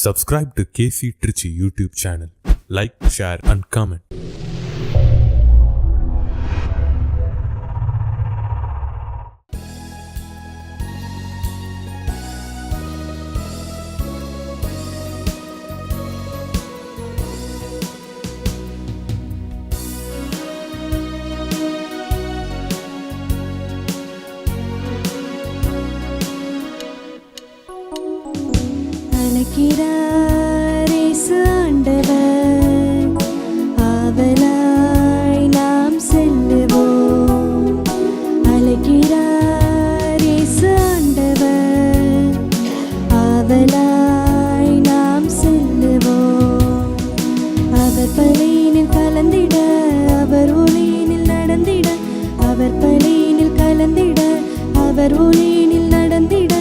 Subscribe to KC Trichy YouTube channel. Like, share and comment. அழைக்கிறார் இயேசு ஆண்டவர், ஆவலாய் நாம் செல்லுவோம். அழைக்கிறார் இயேசு ஆண்டவர், ஆவலாய் நாம் செல்லுவோம். அவர் பலியினில் கலந்திட, அவர் ஒளியினில் நடந்திட, அவர் பலியினில் கலந்திட, அவர் ஒளியினில் நடந்திட,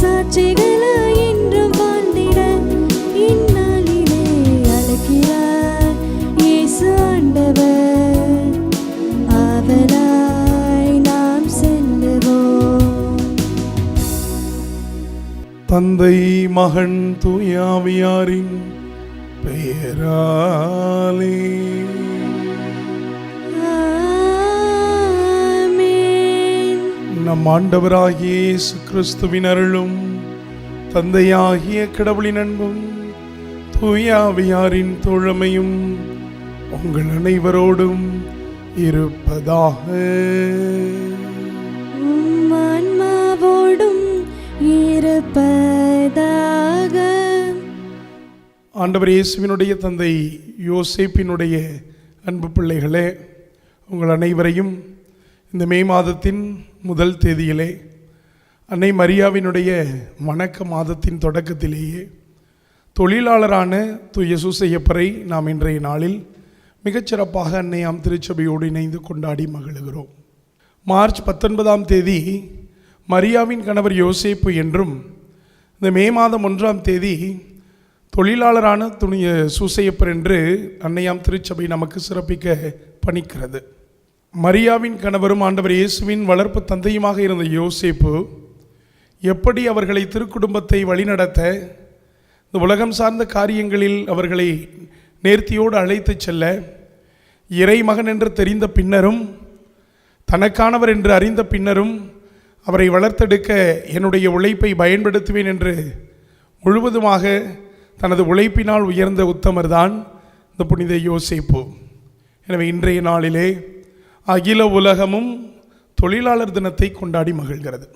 சாட்சிகளாய் என்றும் வாழ்ந்திட இந்நாளிலே அழைக்கிறார் இயேசு ஆண்டவர், ஆவலாய் நாம் செல்லுவோம். தந்தை மகன் தூயாவியாரின் பெயராலே ஆமென். நம் ஆண்டவராகிய இயேசு கிறிஸ்துவின் அருளும் தந்தையாகிய கடவுளின் அன்பும் தூயாவியாரின் தோழமையும் உங்கள் அனைவரோடும் இருப்பதாக. உம் ஆன்மாவோடும் இருப்பதாக. ஆண்டவர் இயேசுவினுடைய தந்தை யோசேப்பினுடைய அன்பு பிள்ளைகளே, உங்கள் அனைவரையும் இந்த மே மாதத்தின் முதல் தேதியிலே அன்னை மரியாவினுடைய வணக்க மாதத்தின் தொடக்கத்திலேயே தொழிலாளரான தூய சூசையப்பரை நாம் இன்றைய நாளில் மிகச்சிறப்பாக அன்னையாம் திருச்சபையோடு இணைந்து கொண்டாடி மகிழுகிறோம். மார்ச் 19ஆம் தேதி மரியாவின் கணவர் யோசேப்பு என்றும், இந்த மே மாதம் 1ஆம் தேதி தொழிலாளரான சூசையப்பர் என்று அன்னையாம் திருச்சபை நமக்கு சிறப்பிக்க பணிக்கிறது. மரியாவின் கணவரும் ஆண்டவர் இயேசுவின் வளர்ப்பு தந்தையுமாக இருந்த யோசேப்பு எப்படி அவர்களை திருக்குடும்பத்தை வழிநடத்த, இந்த உலகம் சார்ந்த காரியங்களில் அவர்களை நேர்த்தியோடு அழைத்து செல்ல, இறைமகன் என்று தெரிந்த பின்னரும், தனக்கானவர் என்று அறிந்த பின்னரும் அவரை வளர்த்தெடுக்க என்னுடைய உழைப்பை பயன்படுத்துவேன் என்று முழுவதுமாக தனது உழைப்பினால் உயர்ந்த உத்தமர்தான் இந்த புனித யோசேப்பு. எனவே இன்றைய நாளிலே அகில உலகமும் தொழிலாளர் தினத்தை கொண்டாடி மகிழ்கிறது.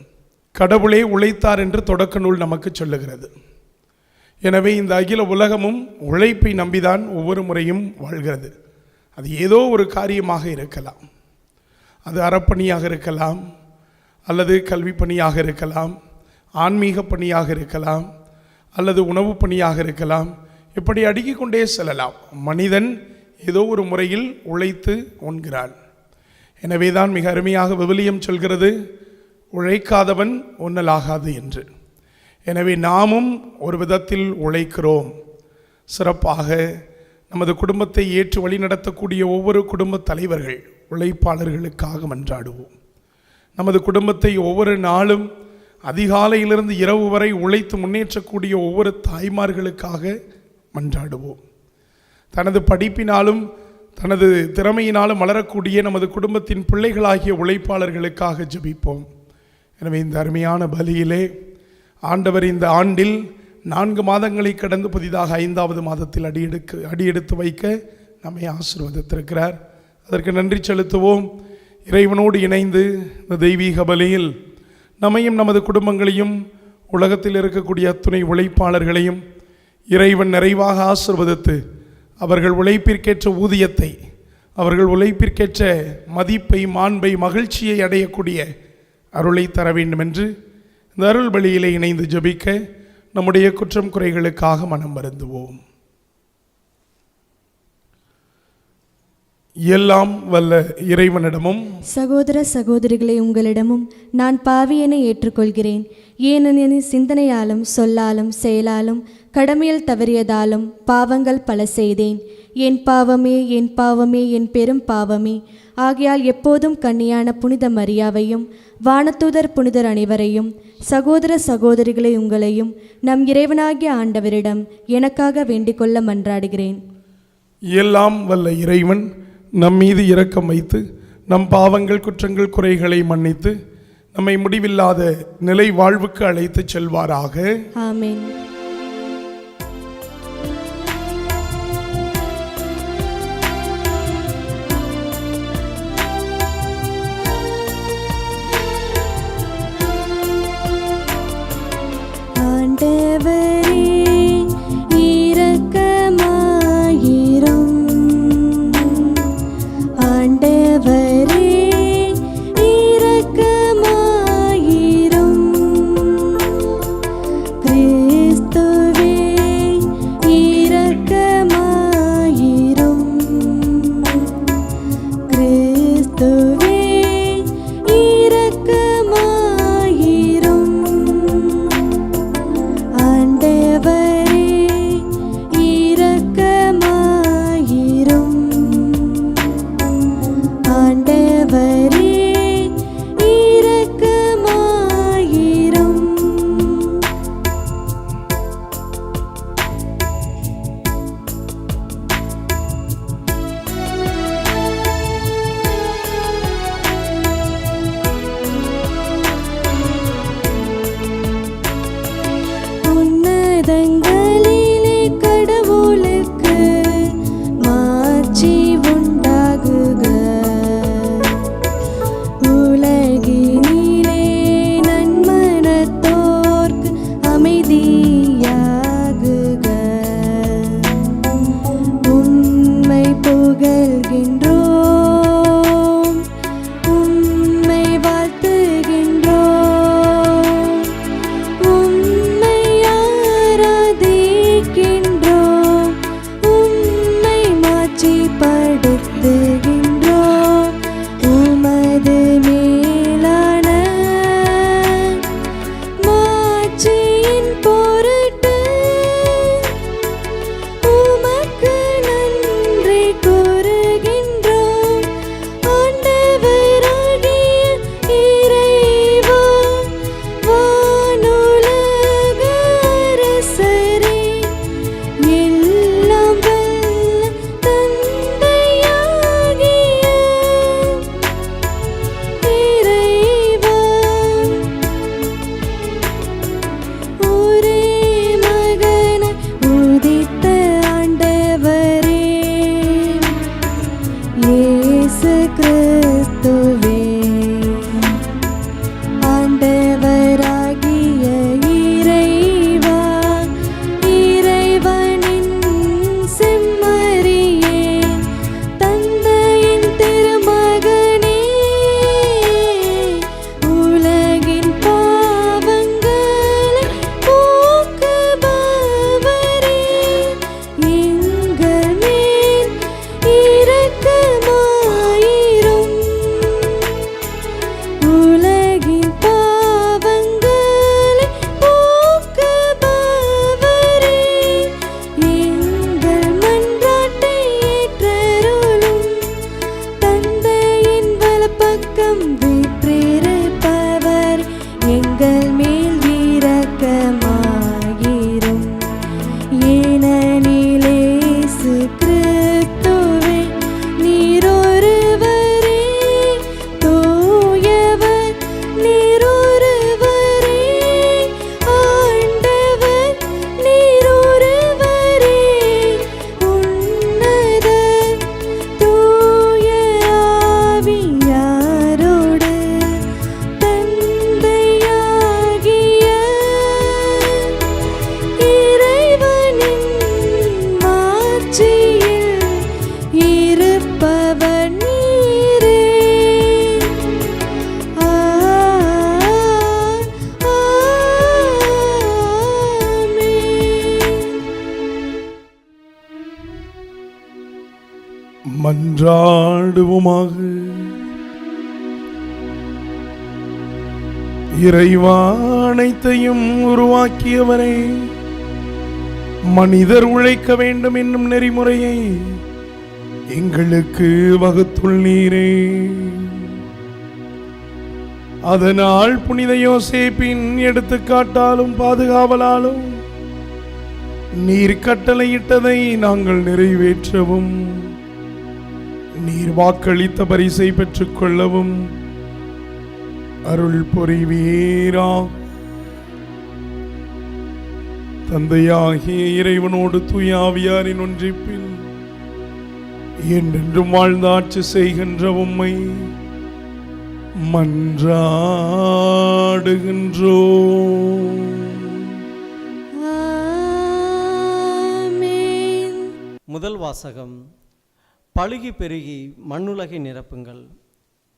கடவுளே உழைத்தார் என்று தொடக்க நூல் நமக்கு சொல்லுகிறது. எனவே இந்த அகில உலகமும் உழைப்பை நம்பிதான் ஒவ்வொரு முறையும் வாழ்கிறது. அது ஏதோ ஒரு காரியமாக இருக்கலாம், அது அறப்பணியாக இருக்கலாம், அல்லது கல்வி பணியாக இருக்கலாம், ஆன்மீக பணியாக இருக்கலாம், அல்லது உணவு பணியாக இருக்கலாம். இப்படி அடுக்கிக் கொண்டே செல்லலாம். மனிதன் ஏதோ ஒரு முறையில் உழைத்து உண்கிறான். எனவே தான் மிக அருமையாக விவிலியம் சொல்கிறது, உழைக்காதவன் உண்ணலாகாது என்று. எனவே நாமும் ஒரு விதத்தில் உழைக்கிறோம். சிறப்பாக நமது குடும்பத்தை ஏற்று வழி நடத்தக்கூடிய ஒவ்வொரு குடும்ப தலைவர்கள், உழைப்பாளர்களுக்காக மன்றாடுவோம். நமது குடும்பத்தை ஒவ்வொரு நாளும் அதிகாலையிலிருந்து இரவு வரை உழைத்து முன்னேற்றக்கூடிய ஒவ்வொரு தாய்மார்களுக்காக மன்றாடுவோம். தனது படிப்பினாலும் தனது திறமையினாலும் வளரக்கூடிய நமது குடும்பத்தின் பிள்ளைகளாகிய உழைப்பாளர்களுக்காக ஜெபிப்போம். எனவே இந்த அருமையான பலியிலே ஆண்டவர் இந்த ஆண்டில் 4 மாதங்களை கடந்து புதிதாக 5வது மாதத்தில் அடியெடுத்து வைக்க நம்மை ஆசீர்வதித்திருக்கிறார். அதற்கு நன்றி செலுத்துவோம். இறைவனோடு இணைந்து இந்த தெய்வீக பலியில் நம்மையும் நமது குடும்பங்களையும் உலகத்தில் இருக்கக்கூடிய அத்துணை உழைப்பாளர்களையும் இறைவன் நிறைவாக ஆசீர்வதித்து அவர்கள் உழைப்பிற்கேற்ற ஊதியத்தை, அவர்கள் உழைப்பிற்கேற்ற மதிப்பை, மாண்பை, மகிழ்ச்சியை அடையக்கூடிய அருளை தர வேண்டும் என்று இந்த அருள் பலியிலே இணைந்து ஜெபிக்க நம்முடைய குற்றம் குறைகளுக்காக மனம் வருந்துவோம். எல்லாம் வல்ல இறைவனிடமும் சகோதர சகோதரிகளை உங்களிடமும் நான் பாவியனை ஏற்றுக்கொள்கிறேன். ஏனெனில் சிந்தனையாலும் சொல்லாலும் செயலாலும் கடமையில் தவறியதாலும் பாவங்கள் பல செய்தேன். என் பாவமே, என் பாவமே, என் பெரும் பாவமே. ஆகையால் எப்போதும் கன்னியான புனித மரியாவையும் வானதூதர் புனிதர் அனைவரையும் சகோதர சகோதரிகளை உங்களையும் நம் இறைவனாகிய ஆண்டவரிடம் எனக்காக வேண்டிக்கொள்ள மன்றாடுகிறேன். எல்லாம் வல்ல இறைவன் நம் மீது இரக்கம் வைத்து நம் பாவங்கள் குற்றங்கள் குறைகளை மன்னித்து நம்மை முடிவில்லாத நிலை வாழ்வுக்கு அழைத்து செல்வாராக. ஆமென். ஆண்டவரே இரக்கமாயிரும். ஆண்டவரே இரக்கமாயிரும். கிறிஸ்துவே இரக்கமாயிரும். கிறிஸ்துவே இரக்கமாயிரும். ஆண்டவரே இரக்கமாயிரும். ஆண்டவரே இரக்கமாயிரும். உன்னதங்களிலே கடவுளுக்கு மாட்சி உண்டாகுக. உலகினிலே நன்மனத்தோர்க்கு அமைதியாகுக. உம்மை புகழ்கின்றோம், உம்மை வாழ்த்துகின்றோம், உம்மை ஆராதிக்கின்றோம், உம்மை மாட்சிப்படுத்துகின்றோம். உமது மேலான மாட்சியின் பொருட்டு உமக்கு நன்றி கூறுகின்றோம். ஆண்டவராகிய இறைவா, வானுலக அரசரே, எல்லாம் வல்ல தந்தையாகிய இறைவா, ஒரே மகனாய் உதித்த ஆண்டவரே, இயேசு கிறிஸ்துவே, ஆண்டவராகிய இறைவா, இறைவனின் செம்மறியே, தந்தையின் திருமகனே, உலகின் பாவங்களை போக்குபவரே, எங்கள் மேல் இரக்கமாயிரும். உலகின் பாவங்களை போக்குபவரே, எங்கள் மன்றாட்டை ஏற்றருளும். தந்தையின் வலப்பக்கம் வீற்றிருப்பவர், எங்கள் மேல் இரக்கமாயிரும். ஏனெனில் இயேசு கிறிஸ்துவே நீரொருவரே தூயவர், நீரொருவரே ஆண்டவர், நீரொருவரே உன்னதர், தூய ஆவியாரோடு தந்தையாகிய இறைவனின் மாட்சியில் இருப்பவர் நீரே. ஆமென். மன்றாடுவோமாக. இறைவா, அனைத்தையும் உருவாக்கியவரே, மனிதர் உழைக்க வேண்டும் என்னும் நெறிமுறையை எங்களுக்கு வகுத்துள்ளீரே. அதனால் புனித யோசேப்பின் எடுத்துக்காட்டாலும் பாதுகாவலாலும் நீர் கட்டளையிட்டதை நாங்கள் நிறைவேற்றவும் நீர் வாக்களித்த பரிசை பெற்றுக் கொள்ளவும் அருள் புரிவீரா. தந்தையாகிய இறைவனோடு தூயாவியாரின் ஒன்றிப்பில் என்றென்றும் வாழ்ந்து ஆட்சி செய்கின்ற உம்மை மன்றாடுகின்றோம். ஆமென். முதல் வாசகம். பலுகி பெருகி மண்ணுலகை நிரப்புங்கள்,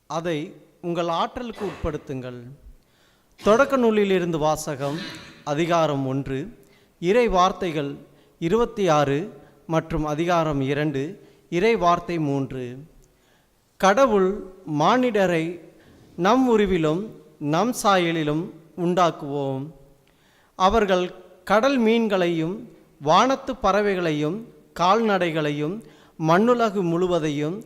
அதை உங்கள் ஆற்றலுக்கு உட்படுத்துங்கள். தொடக்க நூலிலிருந்து வாசகம். அதிகாரம் 1, இறை வார்த்தைகள் 26 மற்றும் அதிகாரம் 2, இறை வார்த்தை 3. கடவுள் மானிடரை நம் உருவிலும் நம் சாயலிலும் உண்டாக்குவோம். அவர்கள் கடல் மீன்களையும் வானத்து பறவைகளையும் கால்நடைகளையும் மண்ணுலகு முழுவதையும்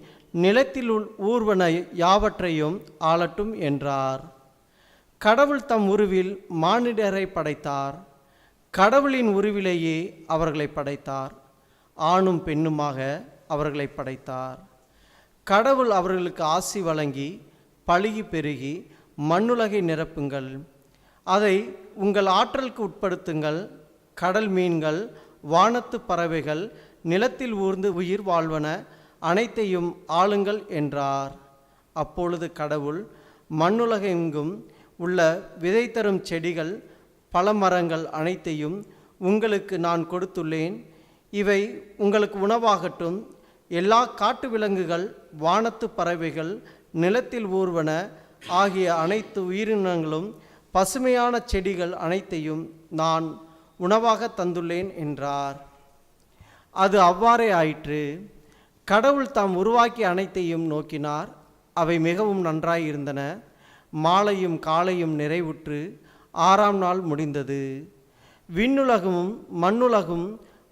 நிலத்தில் ஊர்வன யாவற்றையும் ஆளட்டும் என்றார். கடவுள் தம் உருவில் மானிடரை படைத்தார். கடவுளின் உருவிலேயே அவர்களை படைத்தார். ஆணும் பெண்ணுமாக அவர்களை படைத்தார். கடவுள் அவர்களுக்கு ஆசி வழங்கி பலுகி பெருகி மண்ணுலகை நிரப்புங்கள், அதை உங்கள் ஆற்றலுக்கு உட்படுத்துங்கள். கடல் மீன்கள் வானத்து பறவைகள் நிலத்தில் ஊர்ந்து உயிர் வாழ்வன அனைத்தையும் ஆளுங்கள் என்றார். அப்பொழுது கடவுள் மண்ணுலகெங்கும் உள்ள விதை தரும் செடிகள் பல மரங்கள் அனைத்தையும் உங்களுக்கு நான் கொடுத்துள்ளேன், இவை உங்களுக்கு உணவாகட்டும். எல்லா காட்டு விலங்குகள் வானத்து பறவைகள் நிலத்தில் ஊர்வன ஆகிய அனைத்து உயிரினங்களும் பசுமையான செடிகள் அனைத்தையும் நான் உணவாக தந்துள்ளேன் என்றார். அது அவ்வாறே ஆயிற்று. கடவுள் தாம் உருவாக்கிய அனைத்தையும் நோக்கினார், அவை மிகவும் நன்றாயிருந்தன. மாலையும் காலையும் நிறைவுற்று 6ஆம் நாள் முடிந்தது. விண்ணுலகும் மண்ணுலகும்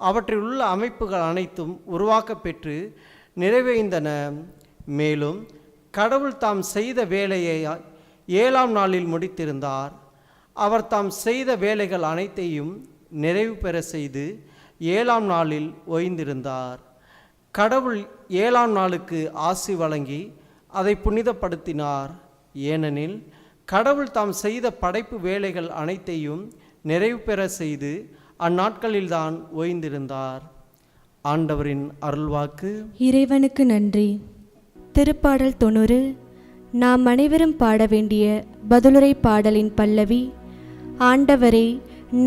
அவற்றில் உள்ள அமைப்புகள் அனைத்தும் உருவாக்கப் பெற்று நிறைவேந்தன. மேலும் கடவுள் தாம் செய்த வேலையை 7ஆம் நாளில் முடித்திருந்தார். அவர் தாம் செய்த வேலைகள் அனைத்தையும் நிறைவு பெற செய்து 7ஆம் நாளில் ஓய்ந்திருந்தார். கடவுள் 7ஆம் நாளுக்கு ஆசி வழங்கி அதை புனிதப்படுத்தினார். ஏனெனில் கடவுள் தாம் செய்த படைப்பு வேலைகள் அனைத்தையும் நிறைவு பெற செய்து அந்நாட்களில்தான் ஓய்ந்திருந்தார். ஆண்டவரின் அருள்வாக்கு. இறைவனுக்கு நன்றி. திருப்பாடல் 90. நாம் அனைவரும் பாட வேண்டிய பதிலுரை பாடலின் பல்லவி. ஆண்டவரே,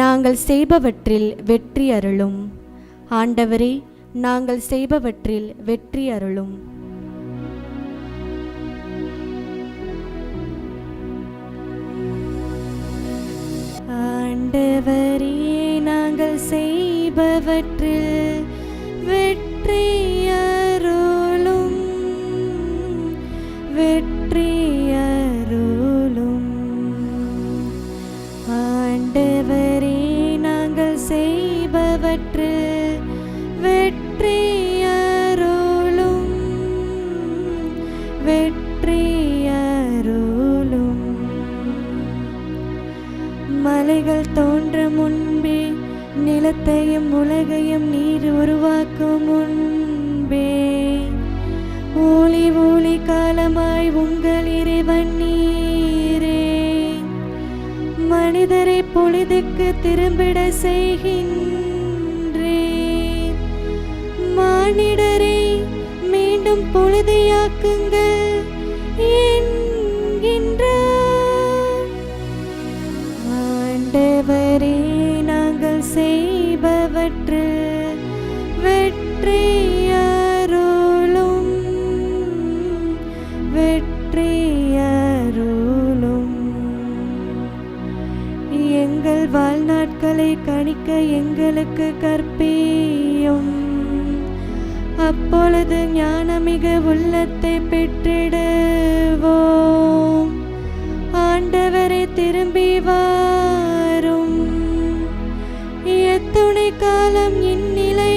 நாங்கள் செய்பவற்றில் வெற்றி அருளும். ஆண்டவரே, நாங்கள் செய்பவற்றில் வெற்றி அருளும். ஆண்டவரே, நாங்கள் செய்பவற்றில் வெற்றி அருளும். வெற்றி அருளும். ஆண்டவரே, நாங்கள் செய்பவற்றில் வெற்றி அருளும். வெற்றி அருளும். மலைகள் தோன்ற முன்பே, நிலத்தையும் உலகையும் நீர் உருவாக்கும் முன்பே, ஊழி ஊழி காலமாய் உங்கள் இறைவன் நீரே. மனிதரை பொழுதுக்கு திரும்பிட செய்கின்றேன். மானிடரை மீண்டும் பொழுதையாக்குங்கள் என்கின்றார். ஆண்டவரே, நாங்கள் செய்பவற்றில் வெற்றி அருளும். வெற்றி அருளும். எங்கள் வாழ்நாட்களை கணிக்க எங்களுக்கு கற்பியும். அப்பொழுது ஞானமிக உள்ளத்தை பெற்றிடுவோம். ஆண்டவரை திரும்பி வாரும். எத்துணை காலம் இந்நிலை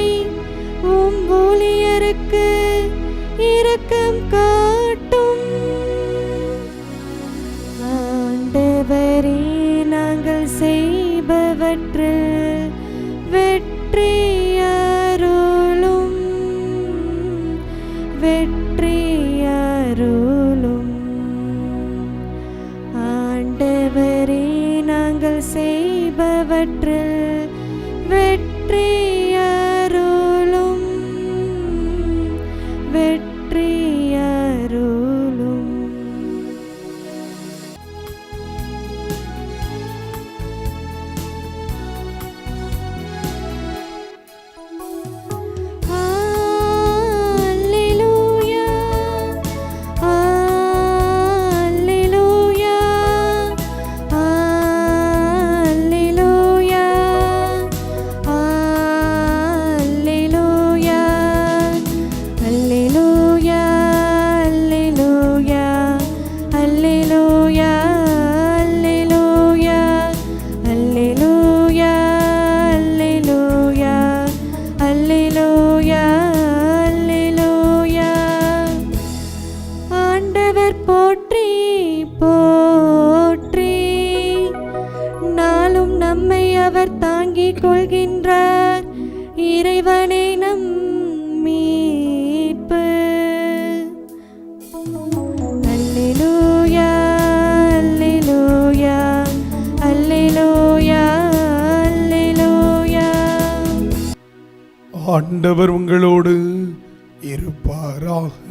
உம் ஊழியருக்கு இரக்கம் காட்டும். வெற்றியருளும். ஆண்டவரே, நாங்கள் செய்பவற்றில் வெற்றியருளும், வெற்றியருளும். தாங்கிக் கொள்கின்றார். இறைவனே நம் மீட்பு. அல்லேலூயா, அல்லேலூயா, அல்லேலூயா, அல்லேலூயா. ஆண்டவர் உங்களோடு இருப்பாராக.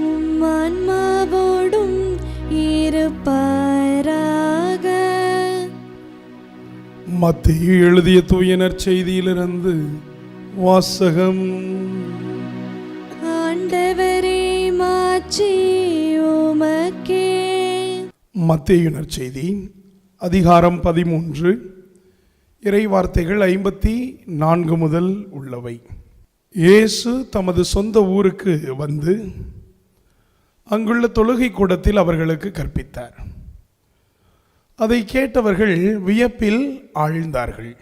உம் ஆன்மாவோடும் இருப்பாராக. மத்தேயு எழுதிய தூய நற்செய்தியிலிருந்து வாசகம். ஆண்டவரே, மாட்சி உமக்கே. மத்தேயு நற்செய்தி அதிகாரம் 13, இறை வார்த்தைகள் 54 முதல் உள்ளவை. இயேசு தமது சொந்த ஊருக்கு வந்து அங்குள்ள தொழுகை கூடத்தில் அவர்களுக்கு கற்பித்தார். அதை கேட்டவர்கள் வியப்பில் ஆழ்ந்தார்கள்.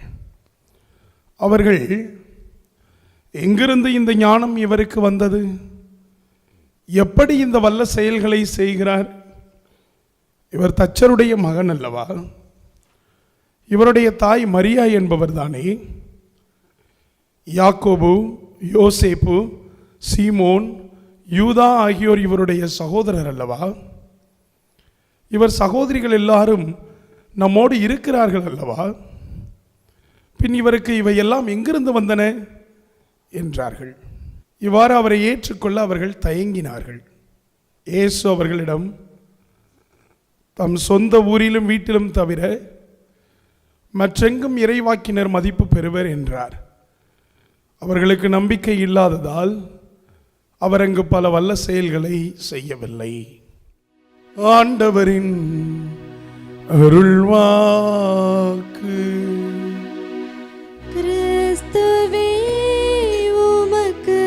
அவர்கள், எங்கிருந்து இந்த ஞானம் இவருக்கு வந்தது? எப்படி இந்த வல்ல செயல்களை செய்கிறார்? இவர் தச்சருடைய மகன் அல்லவா? இவருடைய தாய் மரியா என்பவர் தானே? யாக்கோபு, யோசேப்பு, சீமோன், யூதா ஆகியோர் இவருடைய சகோதரர் அல்லவா? இவர் சகோதரிகள் எல்லாரும் நம்மோடு இருக்கிறார்கள் அல்லவா? பின் இவருக்கு இவையெல்லாம் எங்கிருந்து வந்தன என்றார்கள். இவ்வாறு அவரை ஏற்றுக்கொள்ள அவர்கள் தயங்கினார்கள். இயேசு அவர்களிடம், தம் சொந்த ஊரிலும் வீட்டிலும் தவிர மற்றெங்கும் இறைவாக்கினர் மதிப்பு பெறுவர் என்றார். அவர்களுக்கு நம்பிக்கை இல்லாததால் அவர் அங்கு பல வல்ல செயல்களை செய்யவில்லை. ஆண்டவரின் அருள்வாக்கு. கிறிஸ்துவே, உமக்கு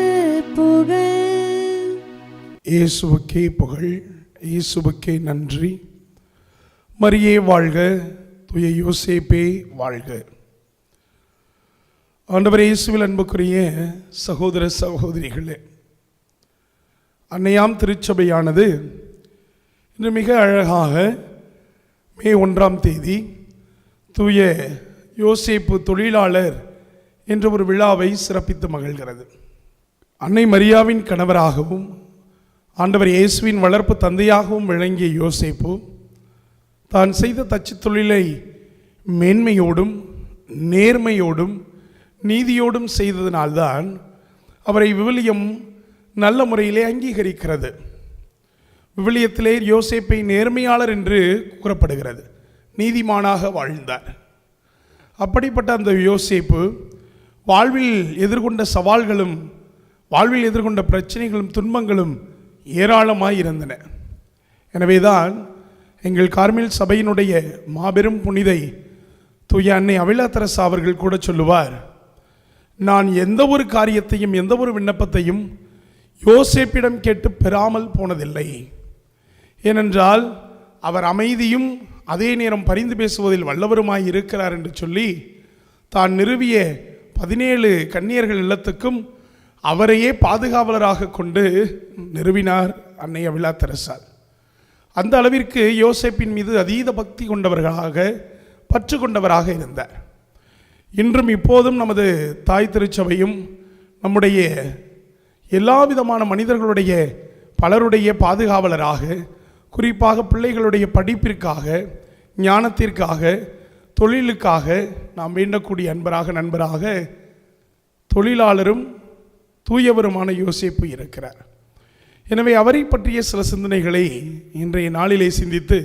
புகழ். இயேசுவுக்கே புகழ், இயேசுவுக்கே நன்றி. மரியே வாழ்க, தூய யோசேப்பே வாழ்க. ஆண்டவர் இயேசுவில் அன்புக்குரிய சகோதர சகோதரிகளே, அன்னையாம் திருச்சபையானது இன்று மிக அழகாக மே 1ஆம் தேதி தூய யோசேப்பு தொழிலாளர் என்ற ஒரு விழாவை சிறப்பித்து மகிழ்கிறது. அன்னை மரியாவின் கணவராகவும் ஆண்டவர் இயேசுவின் வளர்ப்பு தந்தையாகவும் விளங்கிய யோசேப்பு தான் செய்த தச்சு தொழிலை மேன்மையோடும் நேர்மையோடும் நீதியோடும் செய்ததினால்தான் அவரை விவிலியம் நல்ல முறையிலே அங்கீகரிக்கிறது. விவிலியத்திலே யோசேப்பை நேர்மையாளர் என்று கூறப்படுகிறது. நீதிமானாக வாழ்ந்தார். அப்படிப்பட்ட அந்த யோசேப்பு வாழ்வில் எதிர்கொண்ட சவால்களும் வாழ்வில் எதிர்கொண்ட பிரச்சனைகளும் துன்பங்களும் ஏராளமாய் இருந்தன. எனவேதான் எங்கள் கார்மேல் சபையினுடைய மாபெரும் புனிதை தூய அன்னை அவிலா தெரசா அவர்கள் கூட சொல்லுவார், நான் எந்த ஒரு காரியத்தையும் எந்த ஒரு விண்ணப்பத்தையும் யோசேப்பிடம் கேட்டு பெறாமல் போனதில்லை. ஏனென்றால் அவர் அமைதியும் அதே நேரம் பரிந்து பேசுவதில் வல்லவருமாய் இருக்கிறார் என்று சொல்லி தான் நிறுவிய 17 கன்னியர்கள் இல்லத்துக்கும் அவரையே பாதுகாவலராக கொண்டு நிறுவினார் அன்னை அவிலா தெரசா. அந்த அளவிற்கு யோசேப்பின் மீது அதீத பக்தி கொண்டவர்களாக பற்று கொண்டவராக இருந்தார். இன்றும் இப்போதும் நமது தாய் திருச்சபையும் நம்முடைய எல்லா விதமான மனிதர்களுடைய பலருடைய பாதுகாவலராக, குறிப்பாக பிள்ளைகளுடைய படிப்பிற்காக, ஞானத்திற்காக, தொழிலுக்காக நாம் வேண்டக்கூடிய நண்பராக தொழிலாளரும் தூயவருமான யோசேப்பு இருக்கிறார். எனவே அவரை பற்றிய சில சிந்தனைகளை இன்றைய நாளிலே சிந்தித்து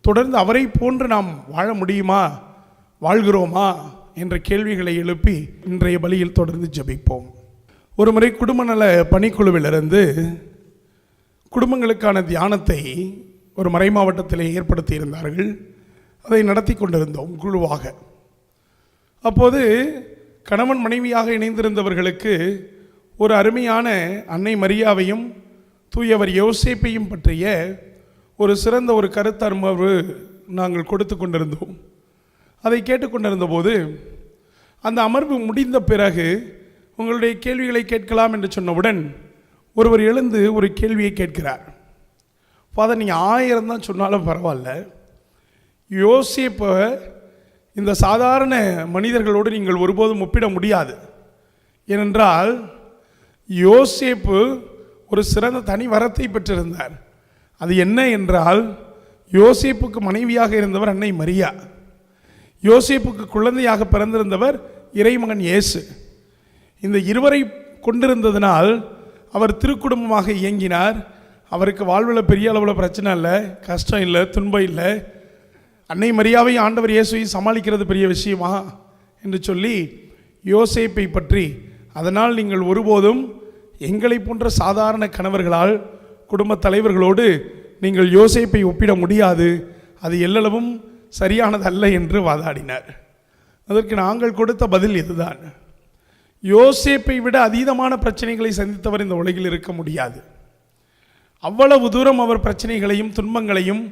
தொடர்ந்து அவரை போன்று நாம் வாழ முடியுமா, வாழ்கிறோமா என்ற கேள்விகளை எழுப்பி இன்றைய பலியில் தொடர்ந்து ஜெபிப்போம். ஒரு முறை குடும்ப நல பணிக்குழுவிலிருந்து குடும்பங்களுக்கான தியானத்தை ஒரு மறை மாவட்டத்திலே ஏற்படுத்தி இருந்தார்கள். அதை நடத்தி கொண்டிருந்தோம் குழுவாக. அப்போது கணவன் மனைவியாக இணைந்திருந்தவர்களுக்கு ஒரு அருமையான அன்னை மரியாவையும் தூயவர் யோசேப்பையும் பற்றிய ஒரு சிறந்த ஒரு கருத்தமர்வு நாங்கள் கொடுத்து கொண்டிருந்தோம். அதை கேட்டுக்கொண்டிருந்த போது அந்த அமர்வு முடிந்த பிறகு உங்களுடைய கேள்விகளை கேட்கலாம் என்று சொன்னவுடன் ஒருவர் எழுந்து ஒரு கேள்வியை கேட்கிறார். ஃபாதர், நீங்கள் 1000 தான் சொன்னாலும் பரவாயில்ல, யோசேப்பை இந்த சாதாரண மனிதர்களோடு நீங்கள் ஒருபோதும் ஒப்பிட முடியாது. ஏனென்றால் யோசேப்பு ஒரு சிறந்த தனி வரத்தை பெற்றிருந்தார். அது என்ன என்றால், யோசேப்புக்கு மனைவியாக இருந்தவர் அன்னை மரியா, யோசேப்புக்கு குழந்தையாக பிறந்திருந்தவர் இறைமகன் இயேசு. இந்த இருவரை கொண்டிருந்ததினால் அவர் திருக்குடும்பமாக இயங்கினார். அவருக்கு வாழ்வில் பெரிய அளவில் பிரச்சனை இல்லை, கஷ்டம் இல்லை, துன்பம் இல்லை. அன்னை மரியாவை ஆண்டவர் இயேசுவை சமாளிக்கிறது பெரிய விஷயமா என்று சொல்லி யோசேப்பை பற்றி, அதனால் நீங்கள் ஒருபோதும் எங்களை போன்ற சாதாரண கணவர்களால் குடும்ப தலைவர்களோடு நீங்கள் யோசேப்பை ஒப்பிட முடியாது, அது எல்லளவும் சரியானதல்ல என்று வாதாடினார். அதற்கு நாங்கள் கொடுத்த பதில் இதுதான்: யோசேப்பை விட அதீதமான பிரச்சனைகளை சந்தித்தவர் இந்த உலகில் இருக்க முடியாது. அவ்வளவு தூரம் அவர் பிரச்சனைகளையும் துன்பங்களையும்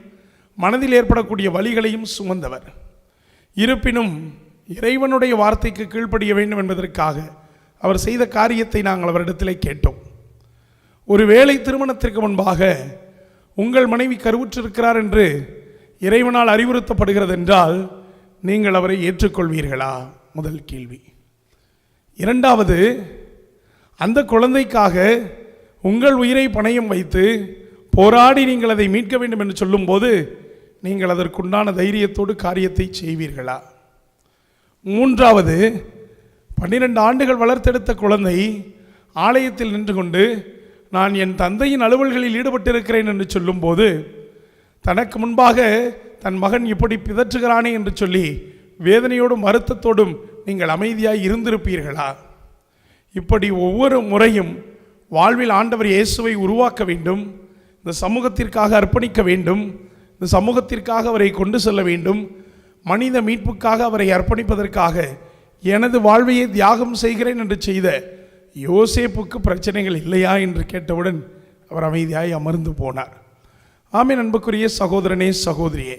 மனதில் ஏற்படக்கூடிய வலிகளையும் சுமந்தவர். இருப்பினும் இறைவனுடைய வார்த்தைக்கு கீழ்ப்படிய வேண்டும் என்பதற்காக அவர் செய்த காரியத்தை நாங்கள் அவரிடத்திலே கேட்டோம். ஒருவேளை திருமணத்திற்கு முன்பாக உங்கள் மனைவி கருவுற்றிருக்கிறார் என்று இறைவனால் அறிவுறுத்தப்படுகிறது என்றால் நீங்கள் அவரை ஏற்றுக்கொள்வீர்களா? முதல் கேள்வி. இரண்டாவது, அந்த குழந்தைக்காக உங்கள் உயிரை பணயம் வைத்து போராடி நீங்கள் அதை மீட்க வேண்டும் என்று சொல்லும்போது நீங்கள் அதற்குண்டான தைரியத்தோடு காரியத்தை செய்வீர்களா? மூன்றாவது, 12 ஆண்டுகள் வளர்த்தெடுத்த குழந்தை ஆலயத்தில் நின்று கொண்டு நான் என் தந்தையின் அலுவல்களில் ஈடுபட்டிருக்கிறேன் என்று சொல்லும்போது தனக்கு முன்பாக தன் மகன் இப்படி பிதற்றுகிறானே என்று சொல்லி வேதனையோடும் வருத்தத்தோடும் நீங்கள் அமைதியாய் இருந்திருப்பீர்களா? இப்படி ஒவ்வொரு முறையும் வாழ்வில் ஆண்டவர் இயேசுவை உருவாக்க வேண்டும், இந்த சமூகத்திற்காக அர்ப்பணிக்க வேண்டும், இந்த சமூகத்திற்காக அவரை கொண்டு செல்ல வேண்டும், மனித மீட்புக்காக அவரை அர்ப்பணிப்பதற்காக எனது வாழ்வையை தியாகம் செய்கிறேன் என்று செய்த யோசேப்புக்கு பிரச்சனைகள் இல்லையா என்று கேட்டவுடன் அவர் அமைதியாய் அமர்ந்து போனார். ஆமென். அன்புக்குரிய சகோதரனே, சகோதரியே,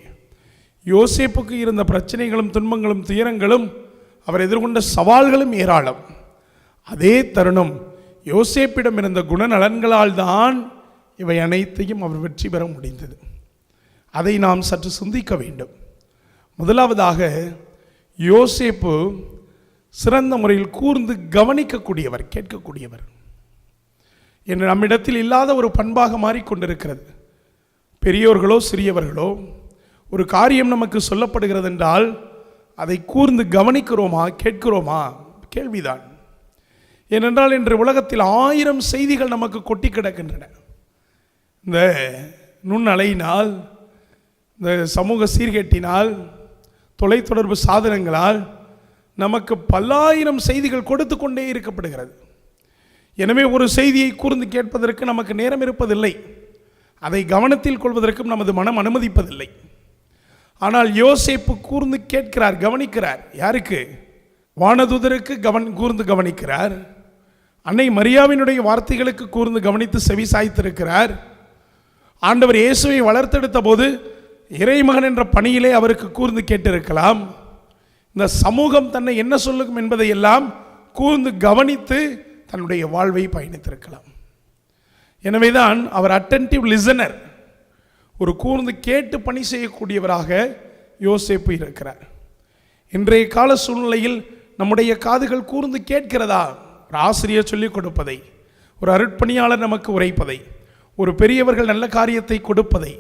யோசேப்புக்கு இருந்த பிரச்சனைகளும் துன்பங்களும் துயரங்களும் அவர் எதிர்கொண்ட சவால்களும் ஏராளம். அதே தருணம் யோசேப்பிடம் இருந்த குணநலன்களால் தான் இவை அனைத்தையும் அவர் வெற்றி பெற முடிந்தது. அதை நாம் சற்று சிந்திக்க வேண்டும். முதலாவதாக, யோசேப்பு சிறந்த முறையில் கூர்ந்து கவனிக்கக்கூடியவர், கேட்கக்கூடியவர் என்று நம்மிடத்தில் இல்லாத ஒரு பண்பாக மாறிக்கொண்டிருக்கிறது. பெரியோர்களோ சிறியவர்களோ ஒரு காரியம் நமக்கு சொல்லப்படுகிறது என்றால் அதை கூர்ந்து கவனிக்கிறோமா, கேட்கிறோமா? கேள்விதான். ஏனென்றால் இன்று உலகத்தில் 1000 செய்திகள் நமக்கு கொட்டி கிடக்கின்றன. இந்த நுண்ணலையினால், இந்த சமூக சீர்கேட்டினால், தொலைத்தொடர்பு சாதனங்களால் நமக்கு பல்லாயிரம் செய்திகள் கொடுத்து கொண்டே இருக்கப்படுகிறது. எனவே ஒரு செய்தியை கூர்ந்து கேட்பதற்கு நமக்கு நேரம் இருப்பதில்லை, அதை கவனத்தில் கொள்வதற்கும் நமது மனம் அனுமதிப்பதில்லை. ஆனால் யோசேப்பு கூர்ந்து கேட்கிறார், கவனிக்கிறார். யாருக்கு? வானதூதருக்கு கூர்ந்து கவனிக்கிறார். அன்னை மரியாவினுடைய வார்த்தைகளுக்கு கூர்ந்து கவனித்து செவி சாய்த்திருக்கிறார். ஆண்டவர் இயேசுவை வளர்த்தெடுத்த போது இறைமகன் என்ற பணியிலே அவருக்கு கூர்ந்து கேட்டிருக்கலாம். இந்த சமூகம் தன்னை என்ன சொல்லும் என்பதை எல்லாம் கூர்ந்து கவனித்து தன்னுடைய வாழ்வை பயணித்திருக்கலாம். எனவேதான் அவர் அட்டென்டிவ் லிசனர், ஒரு கூர்ந்து கேட்டு பணி செய்யக்கூடியவராக யோசேப்பு இருக்கிறார். இன்றைய கால சூழ்நிலையில் நம்முடைய காதுகள் கூர்ந்து கேட்கிறதா? ஒரு ஆசிரியர் சொல்லிக் கொடுப்பதை, ஒரு அருட்பணியாளர் நமக்கு உரைப்பதை, ஒரு பெரியவர்கள் நல்ல காரியத்தை கொடுப்பதை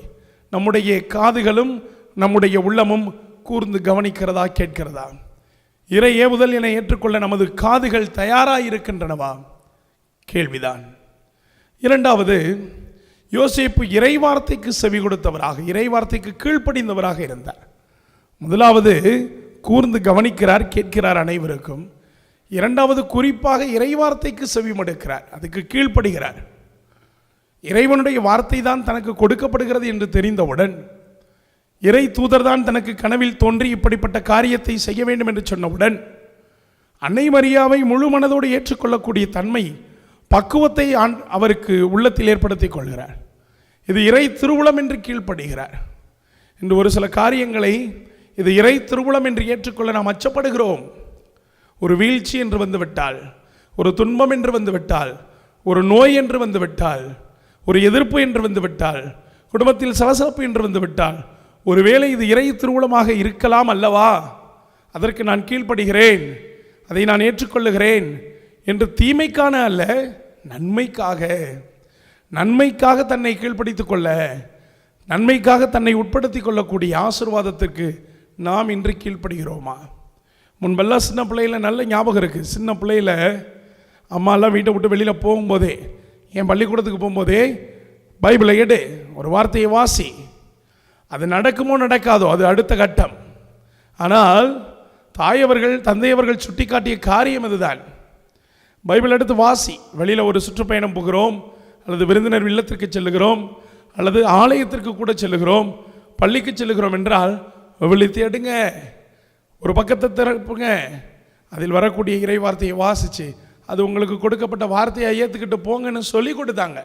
நம்முடைய காதுகளும் நம்முடைய உள்ளமும் கூர்ந்து கவனிக்கிறதா, கேட்கிறதா? இறை ஏவுதல் என ஏற்றுக்கொள்ள நமது காதுகள் தயாராக இருக்கின்றனவா? கேள்விதான். இரண்டாவது, யோசேப்பு இறை வார்த்தைக்கு செவி கொடுத்தவராக, இறை வார்த்தைக்கு கீழ்ப்படிந்தவராக இருந்தார். முதலாவது கூர்ந்து கவனிக்கிறார், கேட்கிறார் அனைவருக்கும். இரண்டாவது குறிப்பாக இறை வார்த்தைக்கு செவி மடுக்கிறார், அதுக்கு கீழ்ப்படுகிறார். இறைவனுடைய வார்த்தை தான் தனக்கு கொடுக்கப்படுகிறது என்று தெரிந்தவுடன், இறை தூதர் தான் தனக்கு கனவில் தோன்றி இப்படிப்பட்ட காரியத்தை செய்ய வேண்டும் என்று சொன்னவுடன், அன்னை மரியாவை முழு மனதோடு ஏற்றுக்கொள்ளக்கூடிய தன்மை, பக்குவத்தை அவருக்கு உள்ளத்தில் ஏற்படுத்திக் கொள்கிறார். இது இறை திருவுளம் என்று கீழ்ப்படுகிறார். இன்று ஒரு சில காரியங்களை இது இறை திருவுளம் என்று ஏற்றுக்கொள்ள நாம் அச்சப்படுகிறோம். ஒரு வீழ்ச்சி என்று வந்துவிட்டால், ஒரு துன்பம் என்று வந்துவிட்டால், ஒரு நோய் என்று வந்துவிட்டால், ஒரு எதிர்ப்பு என்று வந்துவிட்டால், குடும்பத்தில் சலசலப்பு என்று வந்துவிட்டால், ஒருவேளை இது இறை திருவுளமாக இருக்கலாம் அல்லவா, அதற்கு நான் கீழ்ப்படுகிறேன், அதை நான் ஏற்றுக்கொள்ளுகிறேன் என்று தீமைக்கான அல்ல, நன்மைக்காக தன்னை கீழ்ப்படுத்திக் கொள்ள, நன்மைக்காக தன்னை உட்படுத்திக் கொள்ளக்கூடிய ஆசீர்வாதத்திற்கு நாம் இன்று கீழ்ப்படுகிறோமா? முன்பெல்லாம் சின்ன பிள்ளையில் நல்ல ஞாபகம் இருக்குது. சின்ன பிள்ளையில் அம்மாலாம் வீட்டை விட்டு வெளியில் போகும்போதே, என் பள்ளிக்கூடத்துக்கு போகும்போதே, பைபிளை எடு, ஒரு வார்த்தையை வாசி. அது நடக்குமோ நடக்காதோ அது அடுத்த கட்டம். ஆனால் தாயவர்கள் தந்தையவர்கள் சுட்டி காட்டிய காரியம் இதுதான். பைபிள் எடுத்து வாசி. வெளியில் ஒரு சுற்றுப்பயணம் போகிறோம், அல்லது விருந்தினர் இல்லத்திற்கு செல்லுகிறோம், அல்லது ஆலயத்திற்கு கூட செல்லுகிறோம், பள்ளிக்கு செல்லுகிறோம் என்றால் விழித்து எடுங்க, ஒரு பக்கத்தை திறப்புங்க, அதில் வரக்கூடிய இறை வார்த்தையை வாசித்து அது உங்களுக்கு கொடுக்கப்பட்ட வார்த்தையை ஏற்றுக்கிட்டு போங்கன்னு சொல்லி கொடுத்தாங்க.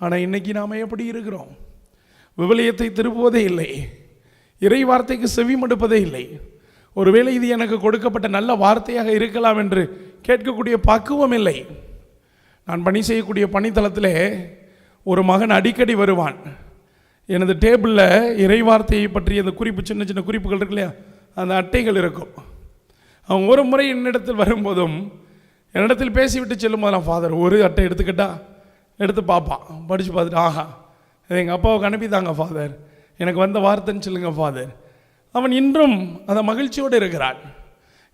ஆனால் இன்றைக்கி நாம் எப்படி இருக்கிறோம்? விவிலியத்தை திருப்புவதே இல்லை, இறை வார்த்தைக்கு செவி மடுப்பதே இல்லை. ஒருவேளை இது எனக்கு கொடுக்கப்பட்ட நல்ல வார்த்தையாக இருக்கலாம் என்று கேட்கக்கூடிய பக்குவம் இல்லை. நான் பணி செய்யக்கூடிய பணித்தளத்தில் ஒரு மகன் அடிக்கடி வருவான். எனது டேபிளில் இறை வார்த்தையை பற்றிய அந்த குறிப்பு, சின்ன சின்ன குறிப்புகள் இருக்கு இல்லையா, அந்த அட்டைகள் இருக்கும். அவன் ஒரு முறை என்னிடத்தில் வரும்போதும் என்னிடத்தில் பேசிவிட்டு செல்லும் போதெல்லாம், ஃபாதர் ஒரு அட்டை எடுத்துக்கிட்டா எடுத்து பார்ப்பான், படித்து பார்த்துட்டு, ஆஹா இது எங்கள் அப்பாவுக்கு அனுப்பித்தாங்க ஃபாதர், எனக்கு வந்த வார்த்தைன்னு சொல்லுங்கள் ஃபாதர். அவன் இன்றும் அந்த மகிழ்ச்சியோடு இருக்கிறான்.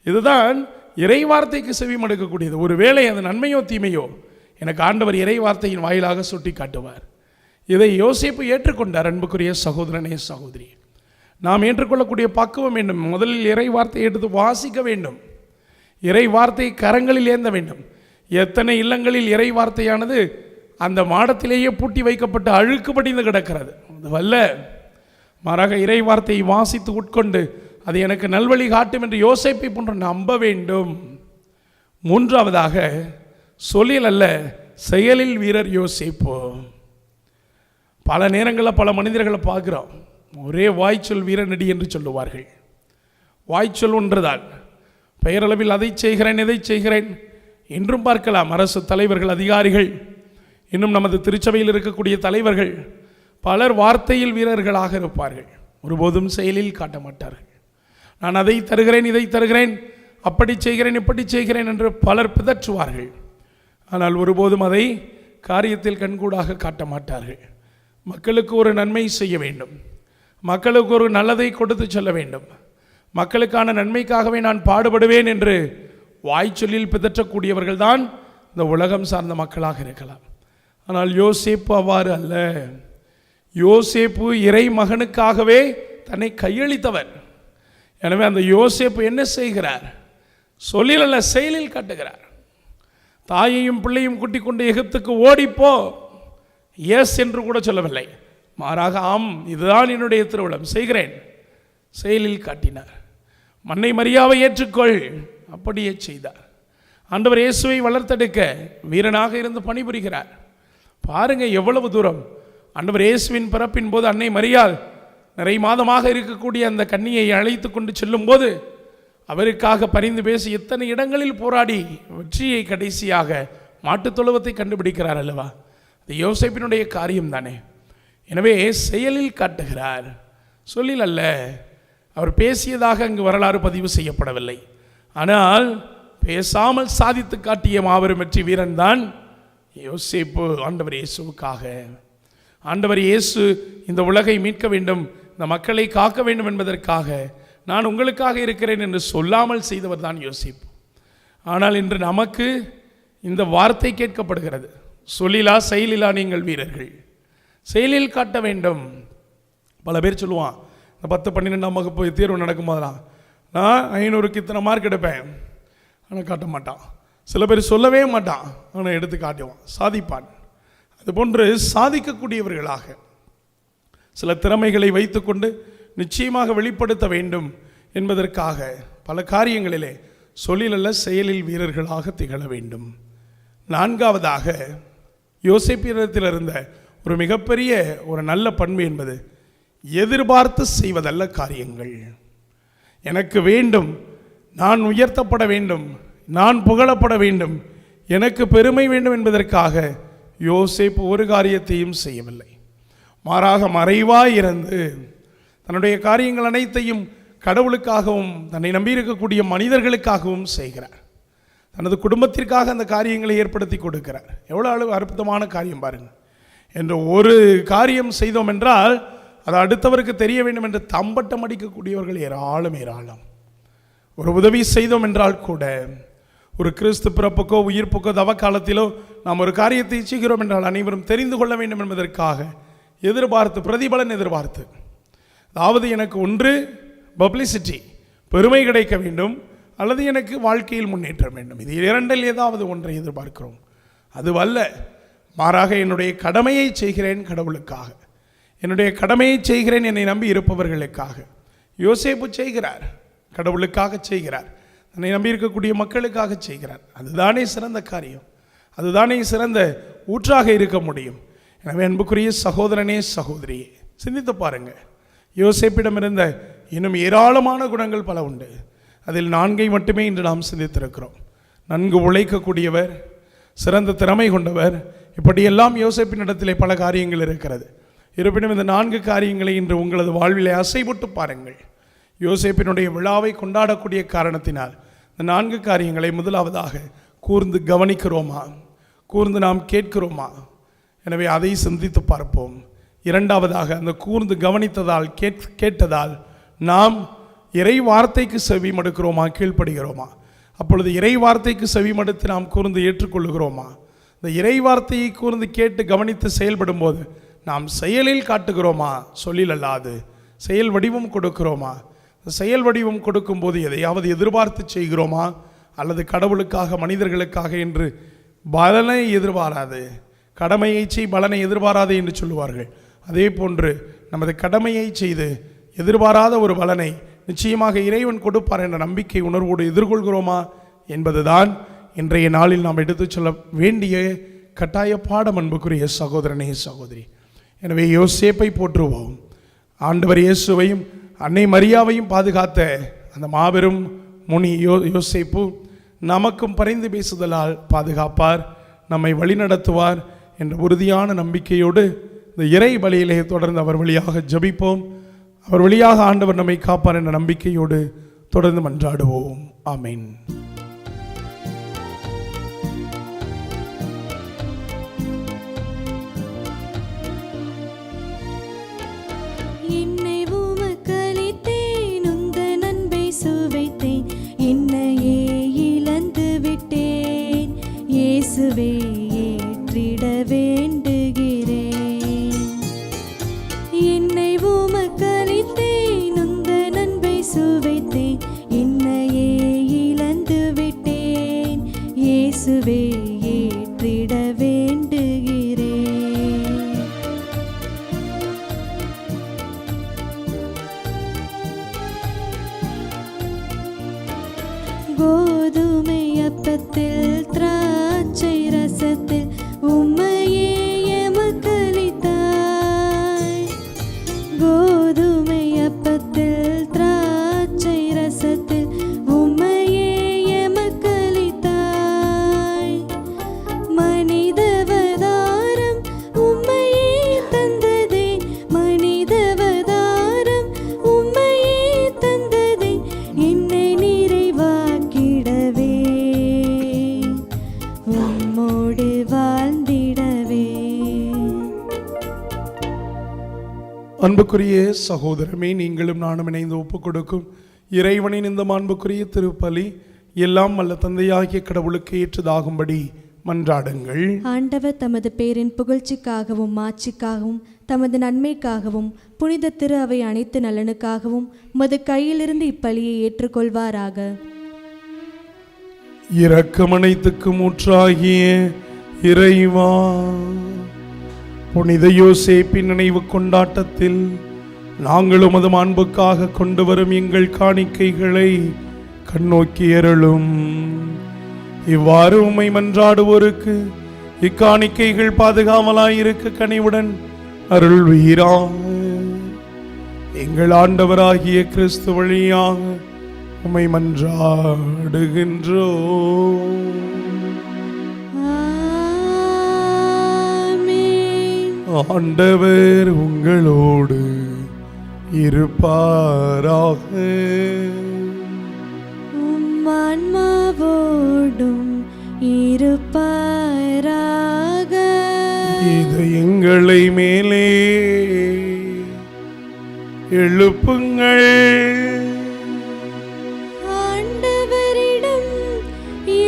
இதுதான் இறை வார்த்தைக்கு செவி மடுக்கக்கூடியது. ஒரு வேளை அது நன்மையோ தீமையோ எனக்கு ஆண்டவர் இறை வார்த்தையின் வாயிலாக சுட்டி காட்டுவார். இதை யோசேப்பு ஏற்றுக்கொண்டார். அன்புக்குரிய சகோதரனே, சகோதரி, நாம் ஏற்றுக்கொள்ளக்கூடிய பக்குவம் வேண்டும். முதலில் இறை வார்த்தையை எடுத்து வாசிக்க வேண்டும், இறை வார்த்தை கரங்களில் ஏந்த வேண்டும். எத்தனை இல்லங்களில் இறை வார்த்தையானது அந்த மாடத்திலேயே பூட்டி வைக்கப்பட்டு அழுக்கு படிந்து கிடக்கிறது. அதுவல்ல, மாறாக இறை வார்த்தையை வாசித்து உட்கொண்டு அது எனக்கு நல்வழி காட்டும் என்று யோசேப்பை போன்று நம்ப வேண்டும். மூன்றாவதாக, சொல்லில் அல்ல செயலில் வீரர் யோசேப்பு. பல நேரங்களில் பல மனிதர்களை பார்க்குறோம், ஒரே வாய்ச்சொல் வீரநடி என்று சொல்லுவார்கள். வாய்ச்சொல் ஒன்றுதான், பெயரளவில் அதை செய்கிறேன் இதை செய்கிறேன் என்றும் பார்க்கலாம். அரசு தலைவர்கள், அதிகாரிகள், இன்னும் நமது திருச்சபையில் இருக்கக்கூடிய தலைவர்கள் பலர் வார்த்தையில் வீரர்களாக இருப்பார்கள், ஒருபோதும் செயலில் காட்ட மாட்டார்கள். நான் அதை தருகிறேன் இதை தருகிறேன், அப்படி செய்கிறேன் இப்படி செய்கிறேன் என்று பலர் பிதற்றுவார்கள். ஆனால் ஒருபோதும் அதை காரியத்தில் கண்கூடாக காட்ட மாட்டார்கள். மக்களுக்கு ஒரு நன்மை செய்ய வேண்டும், மக்களுக்கு ஒரு நல்லதை கொடுத்து சொல்ல வேண்டும், மக்களுக்கான நன்மைக்காகவே நான் பாடுபடுவேன் என்று வாய்ச்சொல்லில் பிதற்றக்கூடியவர்கள் தான் இந்த உலகம் சார்ந்த மக்களாக இருக்கலாம். ஆனால் யோசேப்பு அவ்வாறு அல்ல. யோசேப்பு இறை மகனுக்காகவே தன்னை கையளித்தவர். எனவே அந்த யோசேப்பு என்ன செய்கிறார்? சொல்லில் அல்ல செயலில் காட்டுகிறார். தாயையும் பிள்ளையும் கூட்டிக் கொண்டு எகிப்துக்கு ஓடிப்போ, எஸ் என்று கூட சொல்லவில்லை, மாறாக ஆம் இதுதான் என்னுடைய திருவிழம், செய்கிறேன், செயலில் காட்டினார். மன்னை மரியாவை ஏற்றுக்கொள், அப்படியே செய்தார். ஆண்டவர் இயேசுவை வளர்த்தெடுக்க வீரனாக இருந்து பணிபுரிகிறார். பாருங்க எவ்வளவு தூரம். ஆண்டவர் இயேசுவின் பிறப்பின் போது அன்னை மரியாள் நிறை மாதமாக இருக்கக்கூடிய அந்த கன்னியை அழைத்து கொண்டு செல்லும் போது அவருக்காக பரிந்து பேசி எத்தனை இடங்களில் போராடி வெற்றியை கடைசியாக மாட்டுத் தொழுவத்தை கண்டுபிடிக்கிறார் அல்லவா? அது யோசேப்பினுடைய காரியம் தானே. எனவே செயலில் காட்டுகிறார், சொல்லில் அல்ல. அவர் பேசியதாக அங்கு வரலாறு பதிவு செய்யப்படவில்லை. ஆனால் பேசாமல் சாதித்து காட்டிய மாபெரும் வெற்றி வீரன் தான் யோசேப்பு ஆண்டவர் இயேசுவுக்காக, ஆண்டவர் இயேசு இந்த உலகை மீட்க வேண்டும், இந்த மக்களை காக்க வேண்டும் என்பதற்காக நான் உங்களுக்காக இருக்கிறேன் என்று சொல்லாமல் செய்தவர் தான் யோசேப்பு. ஆனால் இன்று நமக்கு இந்த வார்த்தை கேட்கப்படுகிறது, சொல்லிலா செயலிலா நீங்கள் வீரர்கள், செயலில் காட்ட வேண்டும். பல பேர் சொல்லுவான், இந்த 10-12ஆம் வகுப்பு தேர்வு நடக்கும் போதெல்லாம் நான் 500க்கு இத்தனை மார்க் எடுப்பேன், ஆனால் காட்ட மாட்டான். சில பேர் சொல்லவே மாட்டான், ஆனால் எடுத்து காட்டுவான், சாதிப்பான். அதுபோன்று சாதிக்கக்கூடியவர்களாக சில திறமைகளை வைத்துக்கொண்டு நிச்சயமாக வெளிப்படுத்த வேண்டும் என்பதற்காக பல காரியங்களிலே சொல்லிலல்ல செயலில் வீரர்களாக திகழ வேண்டும். 4வதாக யோசேப்பிடத்தில் இருந்த ஒரு மிகப்பெரிய ஒரு நல்ல பண்பு என்பது எதிர்பார்த்து செய்வதல்ல காரியங்கள். எனக்கு வேண்டும், நான் உயர்த்தப்பட வேண்டும், நான் புகழப்பட வேண்டும், எனக்கு பெருமை வேண்டும் என்பதற்காக யோசேப்பு ஒரு காரியத்தையும் செய்யவில்லை. மாறாக மறைவாய் இருந்து தன்னுடைய காரியங்கள் அனைத்தையும் கடவுளுக்காகவும் தன்னை நம்பியிருக்கக்கூடிய மனிதர்களுக்காகவும் செய்கிறார். தனது குடும்பத்திற்காக அந்த காரியங்களை ஏற்படுத்தி கொடுக்கிறார். எவ்வளோ அளவு அற்புதமான காரியம் பாருங்கள். என்ற ஒரு காரியம் செய்தோம் என்றால் அது அடுத்தவருக்கு தெரிய வேண்டும் என்று தம்பட்டம் அடிக்கக்கூடியவர்கள் ஏராளம் ஏராளம். ஒரு உதவி செய்தோம் என்றால் கூட, ஒரு கிறிஸ்து பிறப்புக்கோ உயிர்ப்புக்கோ தவ காலத்திலோ நாம் ஒரு காரியத்தை செய்கிறோம் என்றால் அனைவரும் தெரிந்து கொள்ள வேண்டும் என்பதற்காக எதிர்பார்த்து, பிரதிபலன் எதிர்பார்த்து, அதாவது எனக்கு ஒன்று பப்ளிசிட்டி, பெருமை கிடைக்க வேண்டும், அல்லது எனக்கு வாழ்க்கையில் முன்னேற்றம் வேண்டும். இது இரண்டில் ஏதாவது ஒன்றை எதிர்பார்க்கிறோம். அதுவல்ல, மாறாக என்னுடைய கடமையை செய்கிறேன் கடவுளுக்காக, என்னுடைய கடமையை செய்கிறேன் என்னை நம்பி இருப்பவர்களுக்காக. யோசேப்பு செய்கிறார், கடவுளுக்காக செய்கிறார், தன்னை நம்பி இருக்கக்கூடிய மக்களுக்காக செய்கிறார். அதுதானே சிறந்த காரியம், அதுதானே சிறந்த ஊற்றாக இருக்க முடியும். எனவே அன்புக்குரிய சகோதரனே சகோதரியே, சிந்தித்து பாருங்க. யோசேப்பிடம் இருந்த இன்னும் ஏராளமான குணங்கள் பல உண்டு. அதில் 4 மட்டுமே இன்று நாம் சிந்தித்திருக்கிறோம். நன்கு உழைக்கக்கூடியவர், சிறந்த திறமை கொண்டவர், இப்படியெல்லாம் யோசேப்பின் இடத்திலே பல காரியங்கள் இருக்கிறது. இருப்பினும் இந்த 4 காரியங்களை இன்று உங்களது வாழ்விலே அசைபோட்டு பாருங்கள். யோசேப்பினுடைய விழாவை கொண்டாடக்கூடிய காரணத்தினால் இந்த 4 காரியங்களை முதலாவதாக கூர்ந்து கவனிக்கிறோமா, கூர்ந்து நாம் கேட்கிறோமா? எனவே அதை சிந்தித்து பார்ப்போம். இரண்டாவதாக, அந்த கூர்ந்து கவனித்ததால் கேட்டதால் நாம் இறை வார்த்தைக்கு செவி மடுக்கிறோமா, கீழ்ப்படுகிறோமா? அப்பொழுது இறை வார்த்தைக்கு செவி மடுத்து நாம் கூர்ந்து ஏற்றுக்கொள்ளுகிறோமா? இந்த இறை வார்த்தையை கூர்ந்து கேட்டு கவனித்து செயல்படும் போது நாம் செயலில் காட்டுகிறோமா, சொல்லில் அல்லாது செயல் வடிவம் கொடுக்கிறோமா? செயல் வடிவம் கொடுக்கும்போது எதையாவது எதிர்பார்த்து செய்கிறோமா, அல்லது கடவுளுக்காக மனிதர்களுக்காக என்று பலனை எதிர்பாராது, கடமையை செய் பலனை எதிர்பாராது என்று சொல்லுவார்கள். அதே போன்று நமது கடமையை செய்து எதிர்பாராத ஒரு பலனை நிச்சயமாக இறைவன் கொடுப்பார் என்ற நம்பிக்கை உணர்வோடு எதிர்கொள்கிறோமா என்பதுதான் இன்றைய நாளில் நாம் எடுத்துச் சொல்ல வேண்டிய கட்டாய பாடம். அன்புக்குரிய சகோதரனே சகோதரி, எனவே யோசேப்பை போற்றுவோம். ஆண்டவர் இயேசுவையும் அன்னை மரியாவையும் பாதுகாத்த அந்த மாபெரும் முனி யோசேப்பு நமக்கும் பரிந்து பேசுதலால் பாதுகாப்பார், நம்மை வழிநடத்துவார் என்ற உறுதியான நம்பிக்கையோடு இந்த இறை பலியிலே தொடர்ந்து அவர் வழியாக ஜபிப்போம். அவர் வழியாக ஆண்டவர் நம்மை காப்பார் என்ற நம்பிக்கையோடு தொடர்ந்து மன்றாடுவோம். ஆமென். என்னை உமக்களித்தேன், உந்தன் அன்பை சுவைத்தேன், என்னையே இழந்து விட்டேன், இயேசுவே ஏற்றிட வேண்டுகிறேன். என்னை உமக்களித்தேன், உந்தன் அன்பை சுவைத்தேன், என்னையே இழந்து விட்டேன், இயேசுவே ஏற்றிட வேண்டுகிறேன். கோதுமை அப்பத்தில் திராட்சை ரசத்தில் உம்மையே எமக்களித்தாய். கோதுமை அப்பத்தில் திராட்சை ரசத்தில் உம்மையே எமக்களித்தாய். அன்புக்குரிய சகோதரமே, நீங்களும் நானும் இணைந்து ஒப்புக் கொடுக்கும் இறைவனின் இந்த மாண்புக்குரிய திருப்பலி எல்லாம் வல்ல தந்தையாகிய கடவுளுக்கு ஏற்றதாகும்படி மன்றாடுங்கள். ஆண்டவர் தமது பேரின் புகழ்ச்சிக்காகவும் மாட்சிக்காகவும் தமது நன்மைக்காகவும் புனித திரு அவை அனைத்து நலனுக்காகவும் உமது கையிலிருந்து இப்பலியை ஏற்றுக்கொள்வாராக. இரக்கம் அனைத்துக்கும் ஊற்றாகிய இறைவா, புனித யோசேப்பின் நினைவு கொண்டாட்டத்தில் நாங்கள் உமது மாண்புக்காக கொண்டு வரும் எங்கள் காணிக்கைகளை கண்ணோக்கி அருளும். இவ்வாறு உம்மை மன்றாடுவோருக்கு இக்காணிக்கைகள் பாதுகாவலாயிருக்க கனிவுடன் அருள்வீராக. எங்கள் ஆண்டவராகிய கிறிஸ்து வழியாக உம்மை மன்றாடுகின்றோம். ஆண்டவர் உங்களோடு இருப்பாராக. ஆன்மாவோடும் இருப்பாராக. இதயங்களை மேலே எழுப்புங்கள். ஆண்டவரிடம்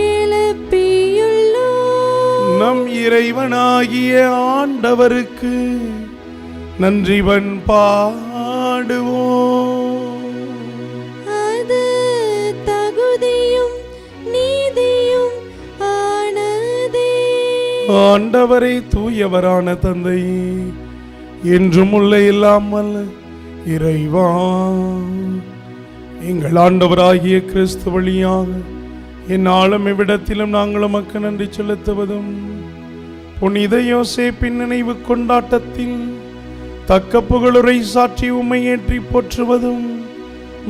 எழுப்பியுள்ளோம். நம் இறைவனாகிய ஆண்டவருக்கு நன்றி பாடுவோம். அது தகுதியும் நீதியும் ஆனதே. ஆண்டவரை தூயவரான தந்தை, என்றும் உள்ள இல்லாமல் இறைவா, எங்கள் ஆண்டவராகிய கிறிஸ்து வழியாக என்னாலும் இவ்விடத்திலும் நாங்கள் உமக்கு நன்றி செலுத்துவதும், புனித யோசேப்பின் நினைவு கொண்டாட்டத்தில் தக்க புகழுரை சாற்றி உம்மை ஏற்றி போற்றுவதும்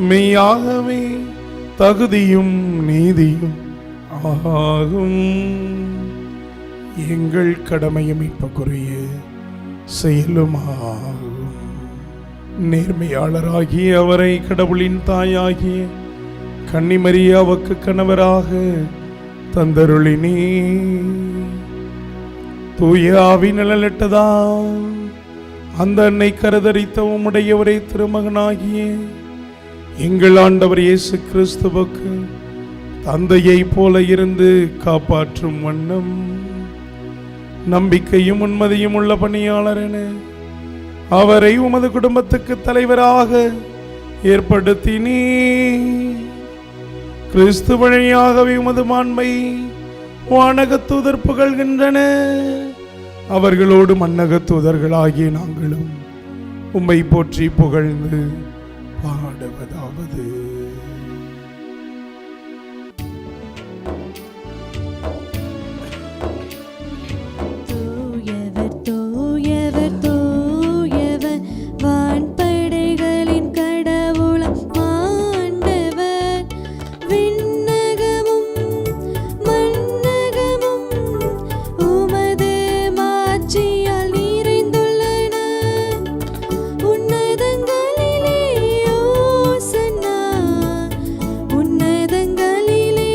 மெய்யாகவே தகுதியும் நீதியும் ஆகும். எங்கள் கடமையும் இப்பக்குரிய செயலுமாகும். நேர்மையாளராகிய அவரை கடவுளின் தாயாகிய கன்னிமரியாவுக்கு கணவராக தந்தருளினே. தூய ஆவி நிழலிட்டதா அந்த அன்னை கருதரித்த உம்முடையவரே திருமகனாகிய எங்கள் ஆண்டவர் இயேசு கிறிஸ்துவுக்கு தந்தையை போல இருந்து காப்பாற்றும் வண்ணம் நம்பிக்கையும் உண்மதியும் உள்ள பணியாளர் என அவரை உமது குடும்பத்துக்கு தலைவராக ஏற்படுத்தினே. கிறிஸ்து வழியாகவே உமது மாண்பை வானக தூதர் புகழ்கின்றன. அவர்களோடு மன்னக தூதர்களாகிய நாங்களும் உம்மை போற்றி புகழ்ந்து பாடுவதாவது: தூயவர் தூயவர் தூயவர் வான்படைகளின் கடவுளாம் ஆண்டவர். விண்ணகமும் மண்ணகமும் உமது மாட்சியால் நிறைந்துள்ளன. உன்னதங்களிலே ஓசன்னா, உன்னதங்களிலே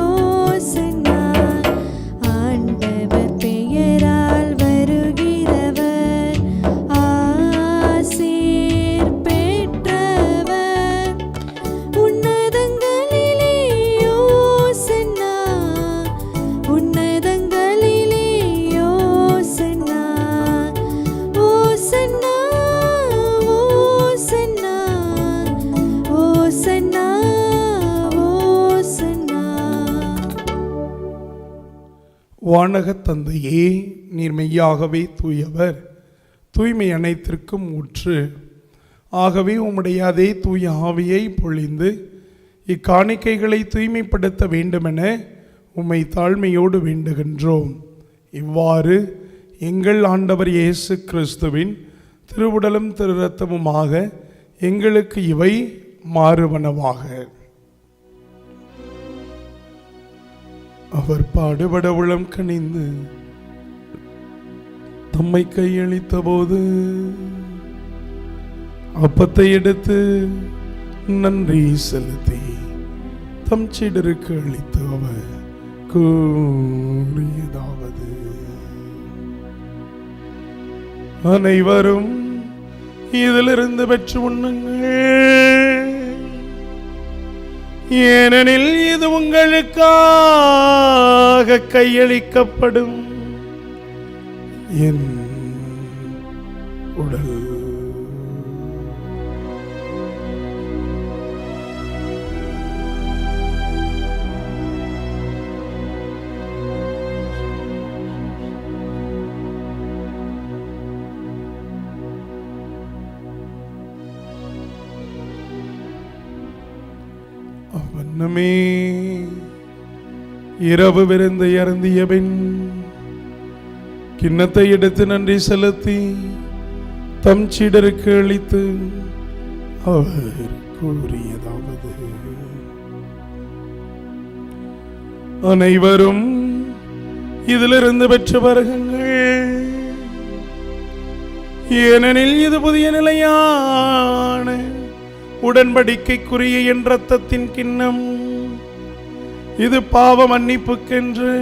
ஓசன்னா. ஆண்டவர் பெயரால் வருகிறவர் ஆசீர் பெற்றவர். உன்னதங்களிலே ஓசன்னா, உன்னதங்களிலே ஓசன்னா. ஓசன்னா, ஓசன்னா, ஓசன்னா, ஓசன்னா. வானகத் தந்தையே, நீர் மெய்யாகவே தூயவர், தூய்மை அனைத்திற்கும் ஊற்று. ஆகவே உம்முடைய அதே தூய ஆவியை பொழிந்து இக்காணிக்கைகளை தூய்மைப்படுத்த வேண்டுமென உம்மை தாழ்மையோடு வேண்டுகின்றோம். இவ்வாறு எங்கள் ஆண்டவர் இயேசு கிறிஸ்துவின் திருவுடலும் திரு இரத்தமுமாக எங்களுக்கு இவை மாறுவனவாக. அவர் பாடுபட உளம் கனிந்து தம்மை கையளித்த போது அப்பத்தை எடுத்து நன்றி செலுத்தி தம் சீடருக்கு அளித்து அவர் கூறியதாவது: அனைவரும் இதிலிருந்து பெற்று உண்ணுங்கள், ஏனெனில் இது உங்களுக்காக கையளிக்கப்படும் என் உடல். அவனமே இரவு விருந்து அருந்திய பின் கிண்ணத்தை எடுத்து நன்றி செலுத்தி தம் சீடருக்கு அளித்து அவர் கூறியதாவது, அனைவரும் இதிலிருந்து பெற்று வருகுங்கள், ஏனெனில் இது புதிய நிலையான உடன்படிக்கைக்குரிய என் இரத்தத்தின் கிண்ணம். இது பாவ மன்னிப்புக்கென்று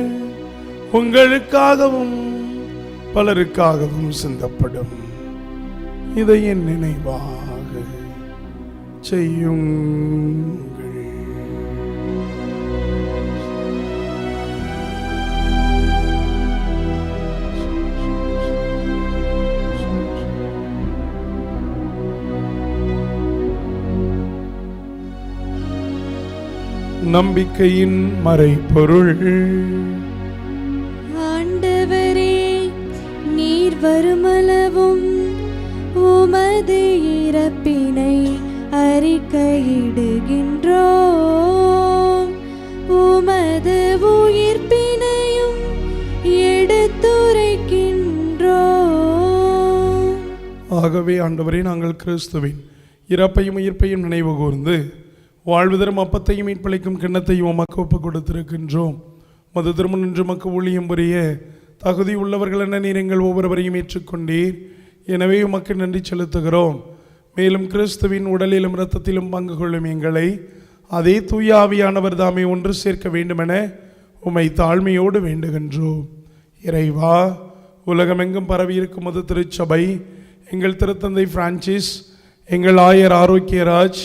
உங்களுக்காகவும் பலருக்காகவும் சிந்தப்படும். இதை என் நினைவாக செய்யுங்கள். நம்பிக்கையின் மறைபொருள். ஆண்டவரே, நீர் வருமளவும் உமது இறப்பினை அறிக்கையிடுகின்றோம், உமது உயிர்ப்பினையும் எடுத்துரைக்கின்றோம். ஆகவே ஆண்டவரே, நாங்கள் கிறிஸ்துவின் இறப்பையும் உயிர்ப்பையும் நினைவு கூர்ந்து வாழ்வு தரும் அப்பத்தையும் மீட்பளிக்கும் கிண்ணத்தையும் உமக்கு ஒப்புக் கொடுத்திருக்கின்றோம். மது திருமணம் நின்று மக்கு ஊழியம் புரிய தகுதி உள்ளவர்கள் என நீர் எங்கள் ஒவ்வொருவரையும் ஏற்றுக்கொண்டீர். எனவே உமக்கு நன்றி செலுத்துகிறோம். மேலும் கிறிஸ்துவின் உடலிலும் இரத்தத்திலும் பங்கு கொள்ளும் எங்களை அதே தூய ஆவியானவர் தாமே ஒன்று சேர்க்க வேண்டுமென உம்மை தாழ்மையோடு வேண்டுகின்றோம். இறைவா, உலகமெங்கும் பரவியிருக்கும் மது திருச்சபை, எங்கள் திருத்தந்தை பிரான்சிஸ், எங்கள் ஆயர் ஆரோக்கியராஜ்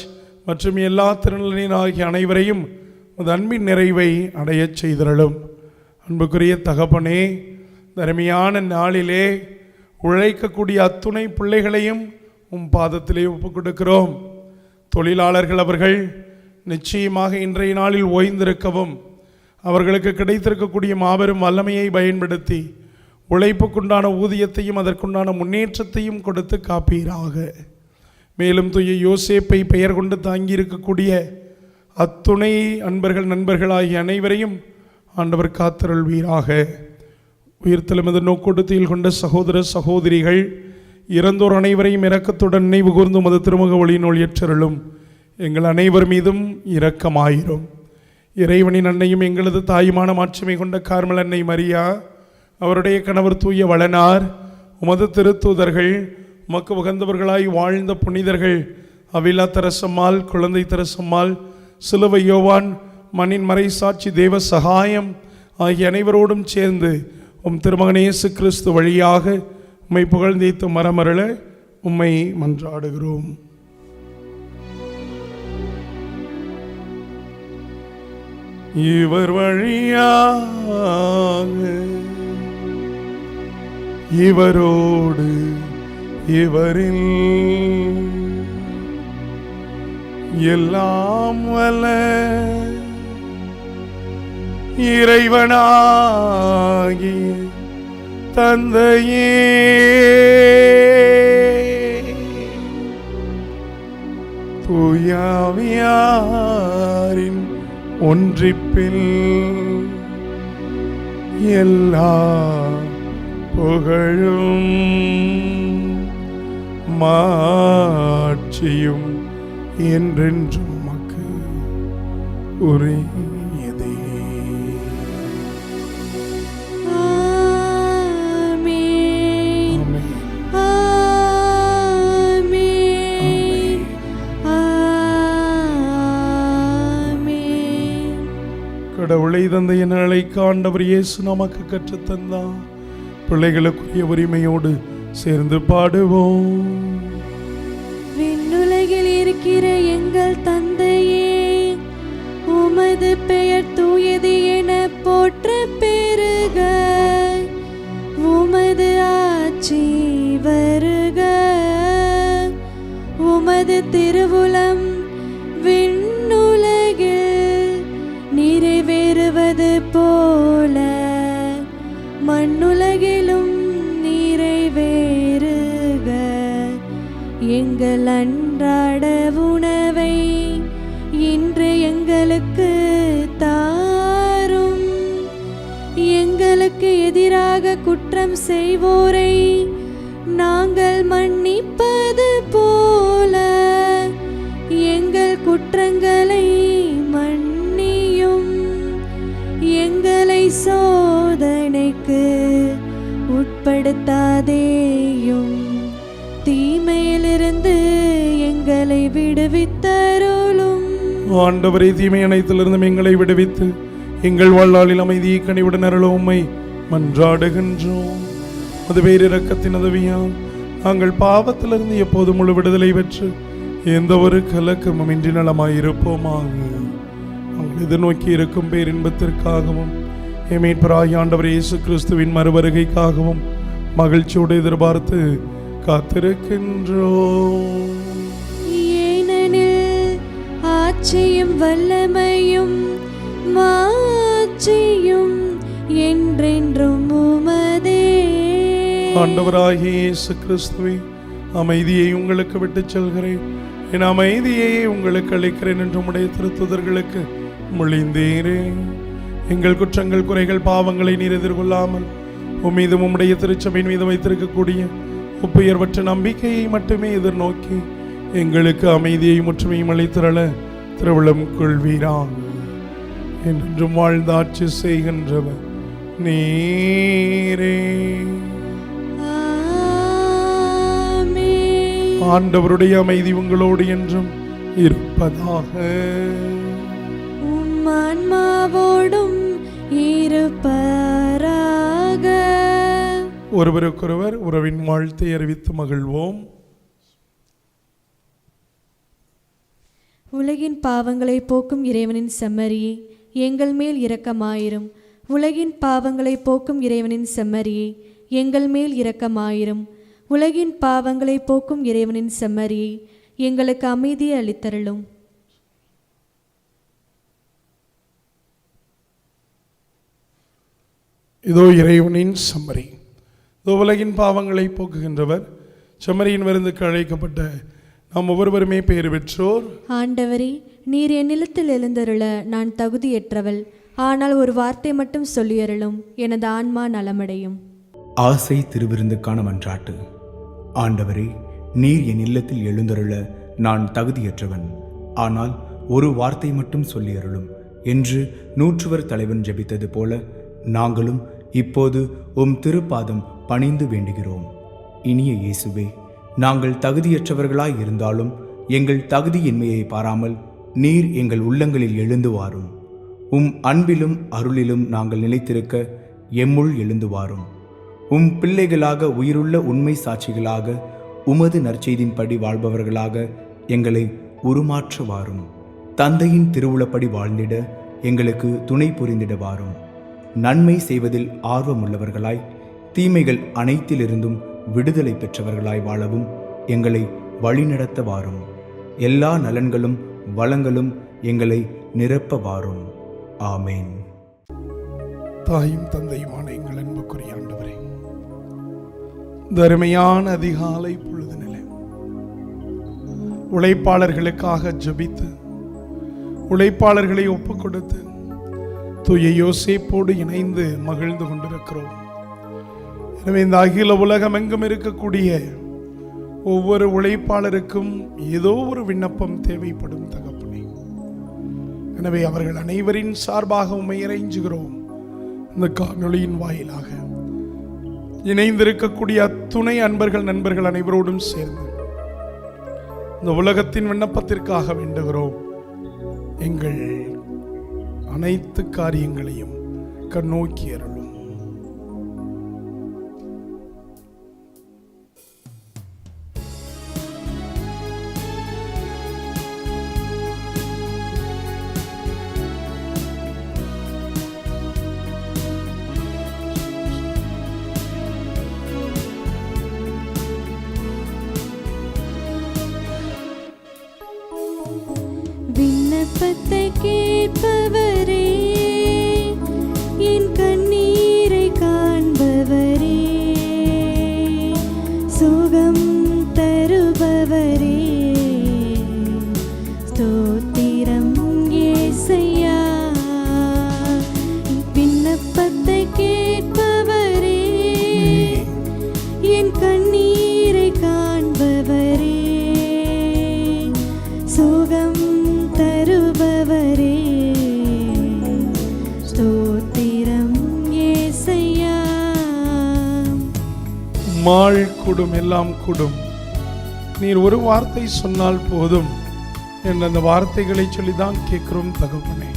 மற்றும் எல்லா திருநிலையின் ஆகிய அனைவரையும் உமது அன்பின் நிறைவை அடையச் செய்தருளும். அன்புக்குரிய தகப்பனே, தர்மையான நாளிலே உழைக்கக்கூடிய அத்துணை பிள்ளைகளையும் உம் பாதத்திலே ஒப்புக் கொடுக்கிறோம். தொழிலாளர்கள் அவர்கள் நிச்சயமாக இன்றைய நாளில் ஓய்ந்திருக்கவும், அவர்களுக்கு கிடைத்திருக்கக்கூடிய மாபெரும் வல்லமையை பயன்படுத்தி உழைப்புக்குண்டான ஊதியத்தையும் அதற்குண்டான முன்னேற்றத்தையும் கொடுத்து காப்பீராக. மேலும் தூய யோசேப்பை பெயர் கொண்டு தாங்கியிருக்கக்கூடிய அத்துணை அன்பர்கள் நண்பர்களாகிய அனைவரையும் ஆண்டவர் காத்தருள்வீராக. உயிர்த்தெழும் நோக்கோட்டத்தில் கொண்ட சகோதர சகோதரிகள், இறந்தோர் அனைவரையும் இரக்கத்துடன் நினைவு கூர்ந்து மது திருமுக ஒளியினுள் ஏற்றருளும். எங்கள் அனைவர் மீதும் இரக்கமாயிரும். இறைவனின் அன்னையும் எங்களது தாயுமான மாட்சிமை கொண்ட கார்மல் அன்னை மரியா, அவருடைய கணவர் தூய வளனார், உமது திருத்தூதர்கள், உமக்கு உகந்தவர்களாய் வாழ்ந்த புனிதர்கள் அவிலா தெரசம்மாள், குழந்தை தெரசம்மாள், சிலுவை யோவான், மண்ணின் மறை சாட்சி தேவ சகாயம் ஆகிய அனைவரோடும் சேர்ந்து உம் திருமகன் இயேசு கிறிஸ்து வழியாக உம்மை புகழ்ந்தேத்து மரமருள உம்மை மன்றாடுகிறோம். இவர் வழியாக, இவரோடு, இவரில் எல்லாம் வல்ல இறைவனாகிய தந்தையே, தூயாவியாரின் ஒன்றிப்பில் எல்லா புகழும் மாட்சியும் என்றென்றும் உமக்கு உரியதே. ஆமென். ஆமென். ஆமென். கடவுளை தந்தை என அழைக்க ஆண்டவர் இயேசு நமக்கு கற்றுத்தந்தார். பிள்ளைகளுக்குரிய உரிமையோடு சேர்ந்து பாடுவோம். விண்ணுலகில் இருக்கிற எங்கள் தந்தையே, உமது பெயர் தூயது என போற்ற பெறுக. உமது ஆட்சி வருக. உமது திருவுளம் விண்ணுலகில் நிறைவேறுவது போல மண்ணுலகிலும் நிறைவேறுக. எங்கள் அன்றாட உணவை இன்று எங்களுக்கு தாரும். எங்களுக்கு எதிராக குற்றம் செய்வோரை நாங்கள் மன்னிப்பது போல எங்கள் குற்றங்களை மன்னியும். எங்களை சோதனைக்கு உட்படுத்தாதேயும், தீமையிலிருந்து எங்களை விடுவித்தருளும். ஆண்டவரே, தீமை அனைத்திலிருந்தும் எங்களை விடுவித்து எங்கள் வாழ்நாளில் அமைதியை கனிவுடன் அருளும் உம்மை மன்றாடுகின்றோம். அது பேரிரக்கத்தின் உதவியால் நாங்கள் பாவத்திலிருந்து எப்போது முழு விடுதலை பெற்று எந்த ஒரு கலக்கமும் இன்றி நலமாயிருப்போமாக. நாங்கள் எதிர்நோக்கி இருக்கும் பேரின்பத்திற்காகவும் மீட்பராகிய ஆண்டவர் இயேசு கிறிஸ்துவின் மறுவருகைக்காகவும் மகிழ்ச்சியோடு எதிர்பார்த்து காத்திருக்கின்றோம். ஏனெனில் ஆட்சியும் வல்லமையும் மாட்சியும் என்றென்றும் உமதே. ஆண்டவராகிய இயேசு கிறிஸ்துவே, அமைதியை உங்களுக்கு விட்டுச் செல்கிறேன், என் அமைதியை உங்களுக்கு அளிக்கிறேன் என்று உம்முடைய திருத்துதர்களுக்கு மொழிந்தீரே. எங்கள் குற்றங்கள், குறைகள், பாவங்களை நீர் எதிர்கொள்ளாமல் உம்மீதும் உம்முடைய திருச்சபையின் மீது வைத்திருக்கக்கூடிய ஒப்புயர்வற்ற நம்பிக்கையை மட்டுமே எதிர்நோக்கி எங்களுக்கு அமைதியை முற்றுமையும் அளித்திரள திருவுளம் கொள்வீராக. என்றும் வாழ்ந்து ஆட்சி செய்கின்றவர் நீரே. ஆண்டவருடைய அமைதி உங்களோடு என்றும் இருப்பதாக. உம் ஆன்மாவோடும் இருப்பராக. ஒருவருக்கொருவர் உறவின் வாழ்த்தை அறிவித்து மகிழ்வோம். உலகின் பாவங்களை போக்கும் இறைவனின் செம்மறியே, எங்கள் மேல் இரக்கமாயிரும். உலகின் பாவங்களை போக்கும் இறைவனின் செம்மறியே, எங்கள் மேல் இரக்கமாயிரும். உலகின் பாவங்களை போக்கும் இறைவனின் செம்மறியே, எங்களுக்கு அமைதியை அளித்தருளும். இதோ இறைவனின் செம்மறி, இதோ உலகின் பாவங்களை போக்குகின்றவர். செம்மறியின் விருந்துக்கு அழைக்கப்பட்ட நாம் ஒவ்வொருவருமே பெயர் பெற்றோர். ஆண்டவரே, நீர் என்னிடத்தில் எழுந்தருள நான் தகுதியற்றவள். ஆனால் ஒரு வார்த்தை மட்டும் சொல்லியருளும், எனது ஆன்மா நலமடையும். ஆசை திருவிருந்துக்கான மன்றாட்டு. ஆண்டவரே, நீர் என் இல்லத்தில் எழுந்தருள நான் தகுதியற்றவன், ஆனால் ஒரு வார்த்தை மட்டும் சொல்லியருளும் என்று நூற்றுவர் தலைவன் ஜெபித்தது போல நாங்களும் இப்போது உம் திருப்பாதம் பணிந்து வேண்டுகிறோம். இனிய இயேசுவே, நாங்கள் தகுதியற்றவர்களாய் இருந்தாலும் எங்கள் தகுதியின்மையை பாராமல் நீர் எங்கள் உள்ளங்களில் எழுந்து வாரும். உம் அன்பிலும் அருளிலும் நாங்கள் நிலைத்திருக்க எம்முள் எழுந்து வாரும். உம் பிள்ளைகளாக, உயிருள்ள உண்மை சாட்சிகளாக, உமது நற்செய்தின்படி வாழ்பவர்களாக எங்களை உருமாற்ற வாரும். தந்தையின் திருவுளப்படி வாழ்ந்திட எங்களுக்கு துணை புரிந்திட வாரும். நன்மை செய்வதில் ஆர்வமுள்ளவர்களாய், தீமைகள் அனைத்திலிருந்தும் விடுதலை பெற்றவர்களாய் வாழவும் எங்களை வழிநடத்த வாரும். எல்லா நலன்களும் வளங்களும் எங்களை நிரப்ப வாரும். ஆமேன். தாயும் தந்தையுமான எங்கள் அன்புக்குரிய ஆண்டவரே, தருமையான அதிகாலை பொழுதுநிலை உழைப்பாளர்களுக்காக ஜெபித்து உழைப்பாளர்களை ஒப்புக் கொடுத்து தூய யோசேப்போடு இணைந்து மகிழ்ந்து கொண்டிருக்கிறோம். எனவே இந்த அகில உலகம் எங்கும் இருக்கக்கூடிய ஒவ்வொரு உழைப்பாளருக்கும் ஏதோ ஒரு விண்ணப்பம் தேவைப்படும் தகப்பனே. எனவே அவர்கள் அனைவரின் சார்பாக உம்மை இறைஞ்சுகிறோம். இந்த காணொளியின் வாயிலாக இணைந்திருக்கக்கூடிய அத்துணை அன்பர்கள், நண்பர்கள் அனைவரோடும் சேர்ந்து இந்த உலகத்தின் விண்ணப்பத்திற்காக வேண்டுகிறோம். எங்கள் அனைத்து காரியங்களையும் கண்ணோக்கி அருளும். கேட்பவரே, என் கண்ணீரை காண்பவரே, சுகம் தருபவரே, ஸ்தோத்திரம் இயேசையா. விண்ணப்பத்தை கேட்பவரே, என் கண்ணீரை காண்பவரே, சுகம் தருபவரே, ஸ்தோத்திரம் இயேசையா. மாள் கூடும், எல்லாம் கூடும், நீர் ஒரு வார்த்தை சொன்னால் போதும் என்ற அந்த வார்த்தைகளை சொல்லிதான் கேட்கிறோம் தகப்பனே.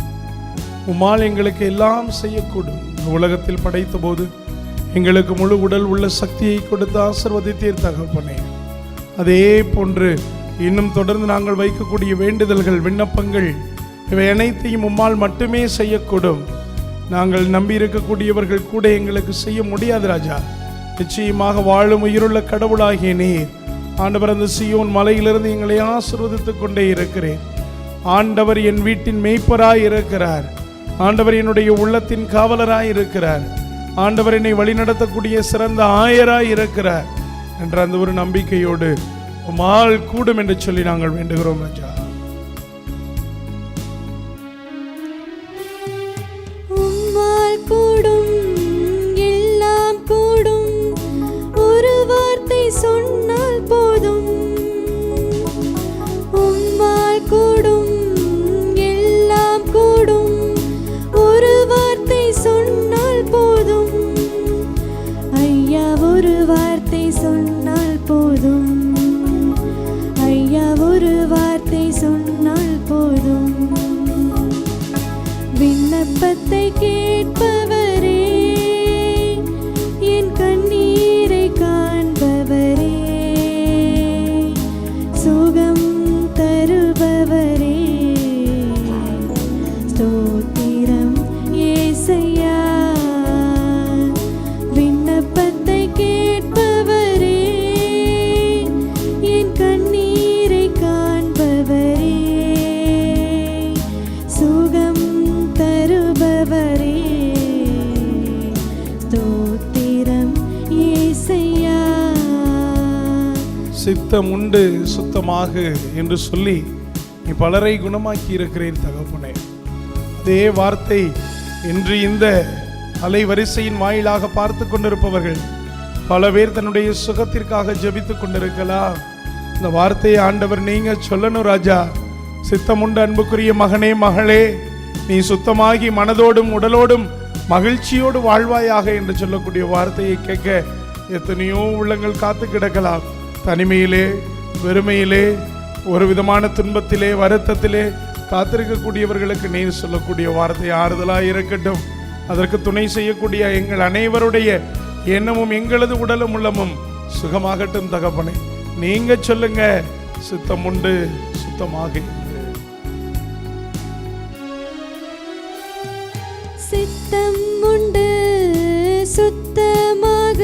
உம்மால் எங்களுக்கு எல்லாம் செய்யக்கூடும். இந்த உலகத்தில் படைத்த போது எங்களுக்கு முழு உடல் உள்ள சக்தியை கொடுத்து ஆசீர்வதித்தீர் தகப்பனே. அதே போன்று இன்னும் தொடர்ந்து நாங்கள் வைக்கக்கூடிய வேண்டுதல்கள், விண்ணப்பங்கள், இவை அனைத்தையும் உம்மால் மட்டுமே செய்யக்கூடும். நாங்கள் நம்பி இருக்கக்கூடியவர்கள் கூட எங்களுக்கு செய்ய முடியாது ராஜா. நிச்சயமாக வாழும் உயிருள்ள கடவுளாகிய நீர் ஆண்டவர் அந்த சீயோன் மலையிலிருந்து எங்களை ஆசீர்வதித்துக் கொண்டே இருக்கிறேன். ஆண்டவர் என் வீட்டின் மேய்ப்பராய் இருக்கிறார். ஆண்டவர் என்னுடைய உள்ளத்தின் காவலராய் இருக்கிறார். ஆண்டவர் என்னை வழிநடத்தக்கூடிய சிறந்த ஆயராய் இருக்கிறார் என்ற அந்த ஒரு நம்பிக்கையோடு உம்மால் கூடும் என்று சொல்லி நாங்கள் வேண்டுகிறோம் ராஜா. உம்மால் கூடும், எல்லாம் கூடும், ஒரு வார்த்தை சொன்னால் போதும். உம்மால் கூடும், எல்லாம் கூடும், ஒரு வார்த்தை சொன்னால் போதும். ஐயா ஒரு வார்த்தை சொன்னால் போதும். ஐயா ஒரு வார்த்தை சொன்னால் போதும். விண்ணப்பத்தை கேட்பவரே, என் கண்ணீரை காண்பவரே, சுகம் தருபவரே, ஸ்தோத்திரம் இயேசையா. விண்ணப்பத்தை கேட்பவரே, என் கண்ணீரை காண்பவரே, சுகம் தருபவரே, ஸ்தோத்திரம் இயேசையா. சித்தம் உண்டு சுத்தமாக என்று சொல்லி நீ பலரை குணமாக்கி இருக்கிறீர் தகப்பனே. அதே வார்த்தை இன்று இந்த அலைவரிசையின் வாயிலாக பார்த்து கொண்டிருப்பவர்கள் பல பேர் தன்னுடைய சுகத்திற்காக ஜெபித்துக் கொண்டிருக்கலாம். இந்த வார்த்தையை ஆண்டவர் நீங்க சொல்லணும் ராஜா. சித்தம் உண்டு அன்புக்குரிய மகனே, மகளே, நீ சுத்தமாகி மனதோடும் உடலோடும் மகிழ்ச்சியோடு வாழ்வாயாக என்று சொல்லக்கூடிய வார்த்தையை கேட்க எத்தனையோ உள்ளங்கள் காத்து கிடக்கலாம். தனிமையிலே, வெறுமையிலே, ஒரு விதமான துன்பத்திலே, வருத்தத்திலே காத்திருக்கக்கூடியவர்களுக்கு நீ சொல்லக்கூடிய வார்த்தை ஆறுதலாக இருக்கட்டும். அதற்கு துணை செய்யக்கூடிய எங்கள் அனைவருடைய எண்ணமும் எங்களது உடலும் உள்ளமும் சுகமாகட்டும் தகப்பனே. நீங்க சொல்லுங்க, சித்தம் உண்டு சுத்தமாக. சித்தம் உண்டு சுத்தமாக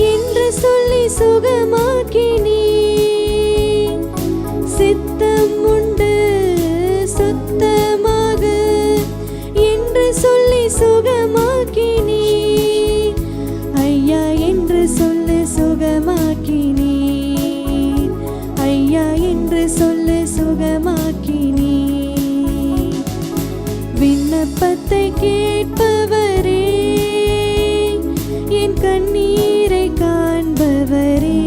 என்று சொல்லி சுகமாக்கினீ. சித்தம் உண்டு சுத்தமாக என்று சொல்லி சுகமாக்கினீ. ஐயா என்று சொல்லு சுகமாக்கினீ. ஐயா என்று சொல்லு சுகமாக்கினீ. விண்ணப்பத்தை கேட்பவரே, என் கண்ணீரை காண்பவரே,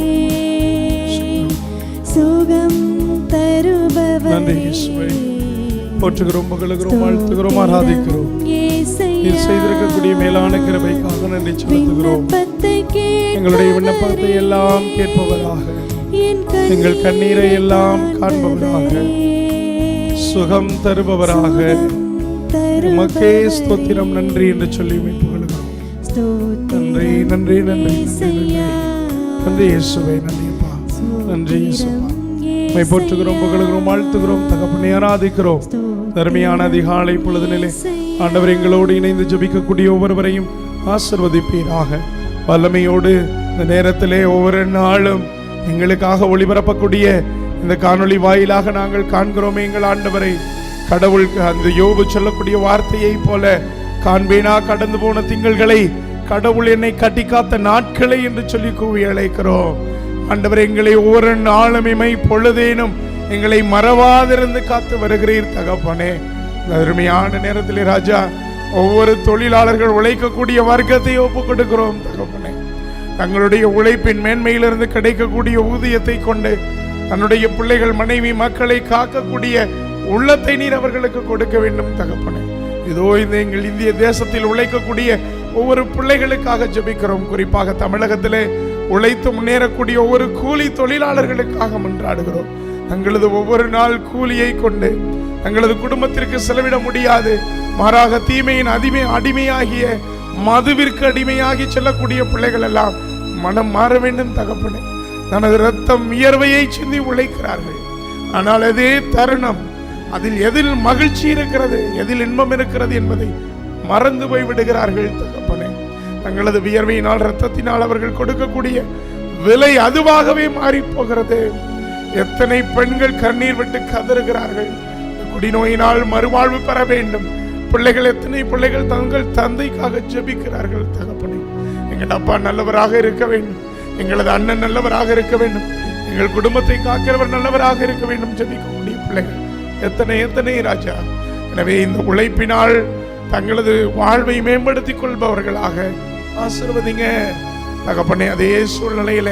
சுகம் தருபவரே. போற்றுகிறோம், புகழுகிறோம், வாழ்த்துகிறோம், ஆராதிக்கிறோம். நீர் செய்திருக்கக்கூடிய மேலான கிருபைக்காக நன்றி செலுத்துகிறோம். எங்களுடைய விண்ணப்பத்தை எல்லாம் கேட்பவராக, எங்கள் கண்ணீரை எல்லாம் காண்பவராக, சுகம் தருபவராக, உமக்கே ஸ்தோத்திரம், நன்றி என்று சொல்லி புகழுகிறோம். நன்றி நன்றி நன்றி நன்றி இயேசுவே, நன்றிப்பா, நன்றி இயேசுப்பா. உம்மை போற்றுகிறோம், புகழுகிறோம், வாழ்த்துகிறோம், தகப்பனை ஆராதிக்கிறோம். தர்மையான அதிகாலை பொழுதினிலே ஆண்டவர் எங்களோடு இணைந்து ஜெபிக்கக்கூடிய ஒவ்வொருவரையும் ஆசீர்வதிப்பீராக. வல்லமையோடு இந்த நேரத்திலே ஒவ்வொரு நாளும் எங்களுக்காக ஒளிபரப்பக்கூடிய இந்த காணொளி வாயிலாக நாங்கள் காண்கிறோமே எங்கள் ஆண்டவரை, கடவுள் அந்த யோபு சொல்லக்கூடிய வார்த்தையை போல காண்பேனா கடந்து போன திங்கள்களை, கடவுள் என்னை கட்டி காத்த நாட்களை என்று சொல்லி கூவி அழைக்கிறோம். ஆண்டவர், எங்களை ஒவ்வொரு நாளும் இமை பொழுதேனும் எங்களை மறவாதிருந்து காத்து வருகிறீர் தகப்பனே. அருமையான நேரத்தில் ராஜா, ஒவ்வொரு தொழிலாளர்கள் உழைக்கக்கூடிய வர்க்கத்தை ஒப்புக் கொடுக்கிறோம் தகப்பனே. தங்களுடைய உழைப்பின் மேன்மையிலிருந்து கிடைக்கக்கூடிய ஊதியத்தை கொண்டு தன்னுடைய பிள்ளைகள், மனைவி, மக்களை காக்கக்கூடிய உள்ளத்தை நீர் அவர்களுக்கு கொடுக்க வேண்டும் தகப்பனே. இதோ இந்த எங்கள் இந்திய தேசத்தில் உழைக்கக்கூடிய ஒவ்வொரு பிள்ளைகளுக்காக ஜெபிக்கிறோம். குறிப்பாக தமிழகத்திலே உழைத்து முன்னேறக்கூடிய ஒவ்வொரு கூலி தொழிலாளர்களுக்காக மன்றாடுகிறோம். தங்களது ஒவ்வொரு நாள் கூலியை கொண்டு தங்களது குடும்பத்திற்கு செலவிட முடியாது, மாறாக தீமையின் அடிமையாகிய மதுவிற்கு அடிமையாகி செல்லக்கூடிய பிள்ளைகள் எல்லாம் மனம் மாற வேண்டும் தகப்பனே. தனது ரத்தம் வியர்வையை சிந்தி உழைக்கிறார்கள். ஆனால் அதே தருணம் அதில் எதில் மகிழ்ச்சி இருக்கிறது, எதில் இன்பம் இருக்கிறது என்பதை மறந்து போய் விடுகிறார்கள் தகப்பனே. தங்களது வியர்வையினால், ரத்தத்தினால் அவர்கள் கொடுக்கக்கூடிய விலை அதுவாகவே மாறி போகிறது. எத்தனை பெண்கள் கண்ணீர் விட்டு கதறுகிறார்கள், குடிநோயினால் மறுவாழ்வு பெற வேண்டும். பிள்ளைகள், எத்தனை பிள்ளைகள் தங்கள் தந்தைக்காக ஜெபிக்கிறார்கள் தகப்பனே. எங்கள் அப்பா நல்லவராக இருக்க வேண்டும், எங்களது அண்ணன் நல்லவராக இருக்க வேண்டும், எங்கள் குடும்பத்தை காக்கிறவர் நல்லவராக இருக்க வேண்டும் ஜெபிக்கக்கூடிய பிள்ளைகள் எத்தனை எத்தனை ராஜா. எனவே இந்த உழைப்பினால் தங்களது வாழ்வை மேம்படுத்திக் கொள்பவர்களாக ஆசீர்வதிங்க தகப்பனே. அதே சூழ்நிலையில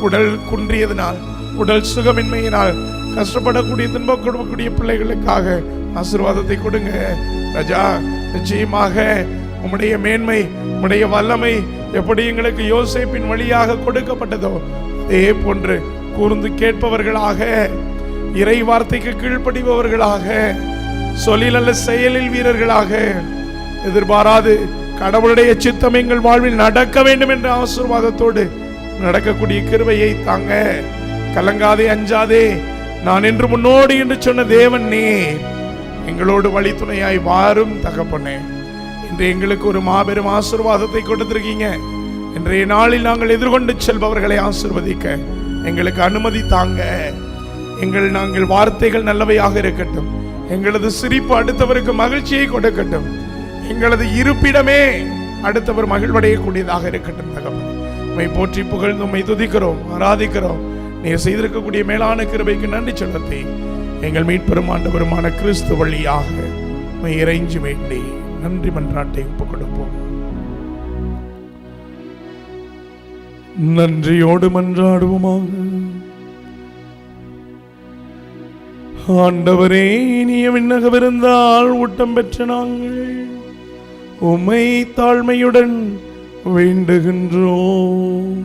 உடல் குன்றியதனால், உடல் சுகமின்மையினால் கஷ்டப்படக்கூடிய, துன்பம் கொடுக்கக்கூடிய பிள்ளைகளுக்காக ஆசீர்வாதத்தை கொடுங்க ராஜா. நிச்சயமாக உம்முடைய மேன்மை, உம்முடைய வல்லமை எப்படி எங்களுக்கு யோசேப்பின் வழியாக கொடுக்கப்பட்டதோ அதே போன்று கூர்ந்து கேட்பவர்களாக, இறை வார்த்தைக்கு கீழ்ப்படிபவர்களாக, சொல்லில் அல்ல செயலில் வீரர்களாக, எதிர்பாராது கடவுளுடைய சித்தம் எங்கள் வாழ்வில் நடக்க வேண்டும் என்ற ஆசீர்வாதத்தோடு நடக்கக்கூடிய கிருபையை தாங்க. கலங்காதே, அஞ்சாதே, நான் என்று முன்னோடி என்று சொன்ன தேவன் நீ எங்களோடு வழித்துணையாய் வாரும் தகப்பனே. இன்று எங்களுக்கு ஒரு மாபெரும் ஆசீர்வாதத்தை கொடுத்திருக்கீங்க. இன்றைய நாளில் நாங்கள் எதிர்கொண்டு செல்பவர்களை ஆசீர்வதிக்க எங்களுக்கு அனுமதி தாங்க. நாங்கள் வார்த்தைகள் நல்லவையாக இருக்கட்டும், எங்களது சிரிப்பு அடுத்தவருக்கு மகிழ்ச்சியை கொடுக்கட்டும், எங்களது இருப்பிடமே அடுத்தவர் மகிழ்வடையக்கூடியதாக இருக்கட்டும் தகப்பனே. உம்மை போற்றி புகழ்ந்து உம்மை துதிக்கிறோம், ஆராதிக்கிறோம். நீர் செய்திருக்கக்கூடிய மேலான கிருபைக்கு நன்றி செலுத்தி எங்கள் மீட்பெரும் ஆண்டவருமான கிறிஸ்து வழியாக உம்மை இறைஞ்சி வேண்டி நன்றி மன்றாட்டை ஒப்புக் கொடுப்போம். நன்றியோடு மன்றாடுவோமாக. ஆண்டவரே, இனிய விண்ணகவிருந்தால் ஊட்டம் பெற்ற நாங்கள் உம்மை தாழ்மையுடன் வேண்டுகின்றோம்.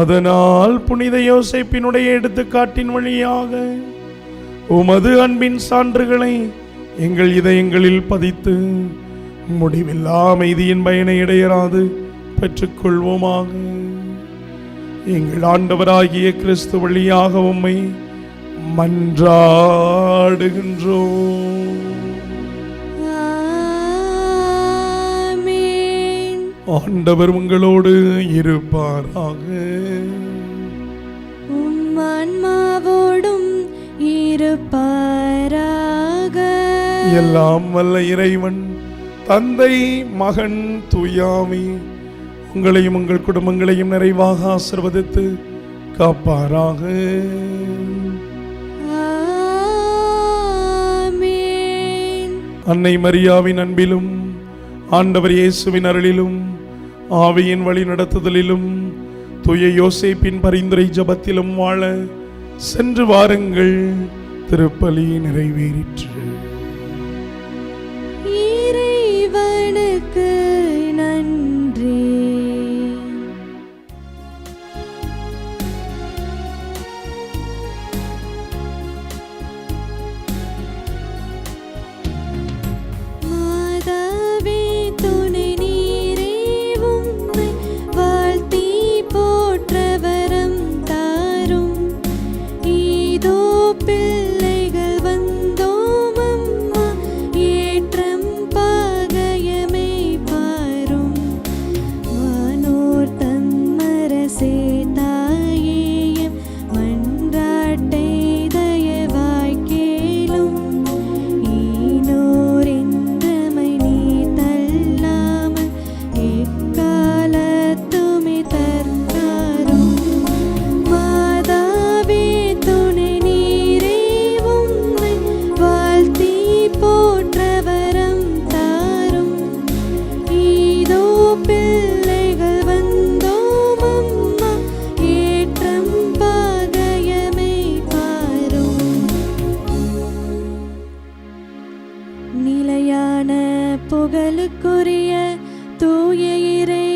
அதனால் புனித யோசேப்பினுடைய எடுத்துக்காட்டின் வழியாக உமது அன்பின் சான்றுகளை எங்கள் இதயங்களில் பதித்து முடிவில்லா அமைதியின் பயனை இடையராது பெற்றுக்கொள்வோமாக. எங்கள் ஆண்டவராகிய கிறிஸ்து வழியாக உம்மை மன்றாடுகின்றோம். ஆண்டவர் உங்களோடு இருப்பாராக. உம் ஆன்மாவோடும் இருப்பாராக. எல்லாம் வல்ல இறைவன் தந்தை, மகன், தூயாவி உங்களையும் உங்கள் குடும்பங்களையும் நிறைவாக ஆசீர்வதித்து காப்பாராக. அன்னை மரியாவின் அன்பிலும் ஆண்டவர் இயேசுவின் அருளிலும் ஆவியின் வழி நடத்துதலிலும் தூய யோசேப்பின் பரிந்துரை ஜபத்திலும் வாழ சென்று வாருங்கள். திருப்பலி நிறைவேறிற்று. இறைவனுக்கு நன்றி. மாதாவே துணை நீரே, உம்மை வாழ்த்தி போற்ற வரம் தாரும். இதோ பிள்ளைகள் வந்தோம் பிள்ளைகள் வந்தோம் அம்மா, ஏற்றம் பாகயமே பாரும். நிலையான புகழுக்குரிய தூய இறை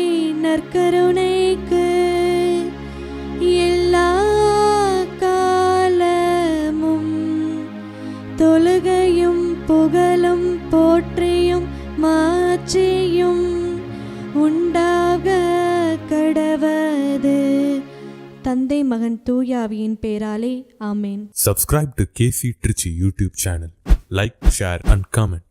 நற்கருணைக்கு எல்லா காலமும் தொழுகையும் புகழும் போற்றியும் மாட்சியும் உண்டாக கடவது. தந்தை மகன் தூயாவியின் பேராலே ஆமேன். Subscribe to KC Trichy YouTube channel. Like, share and comment.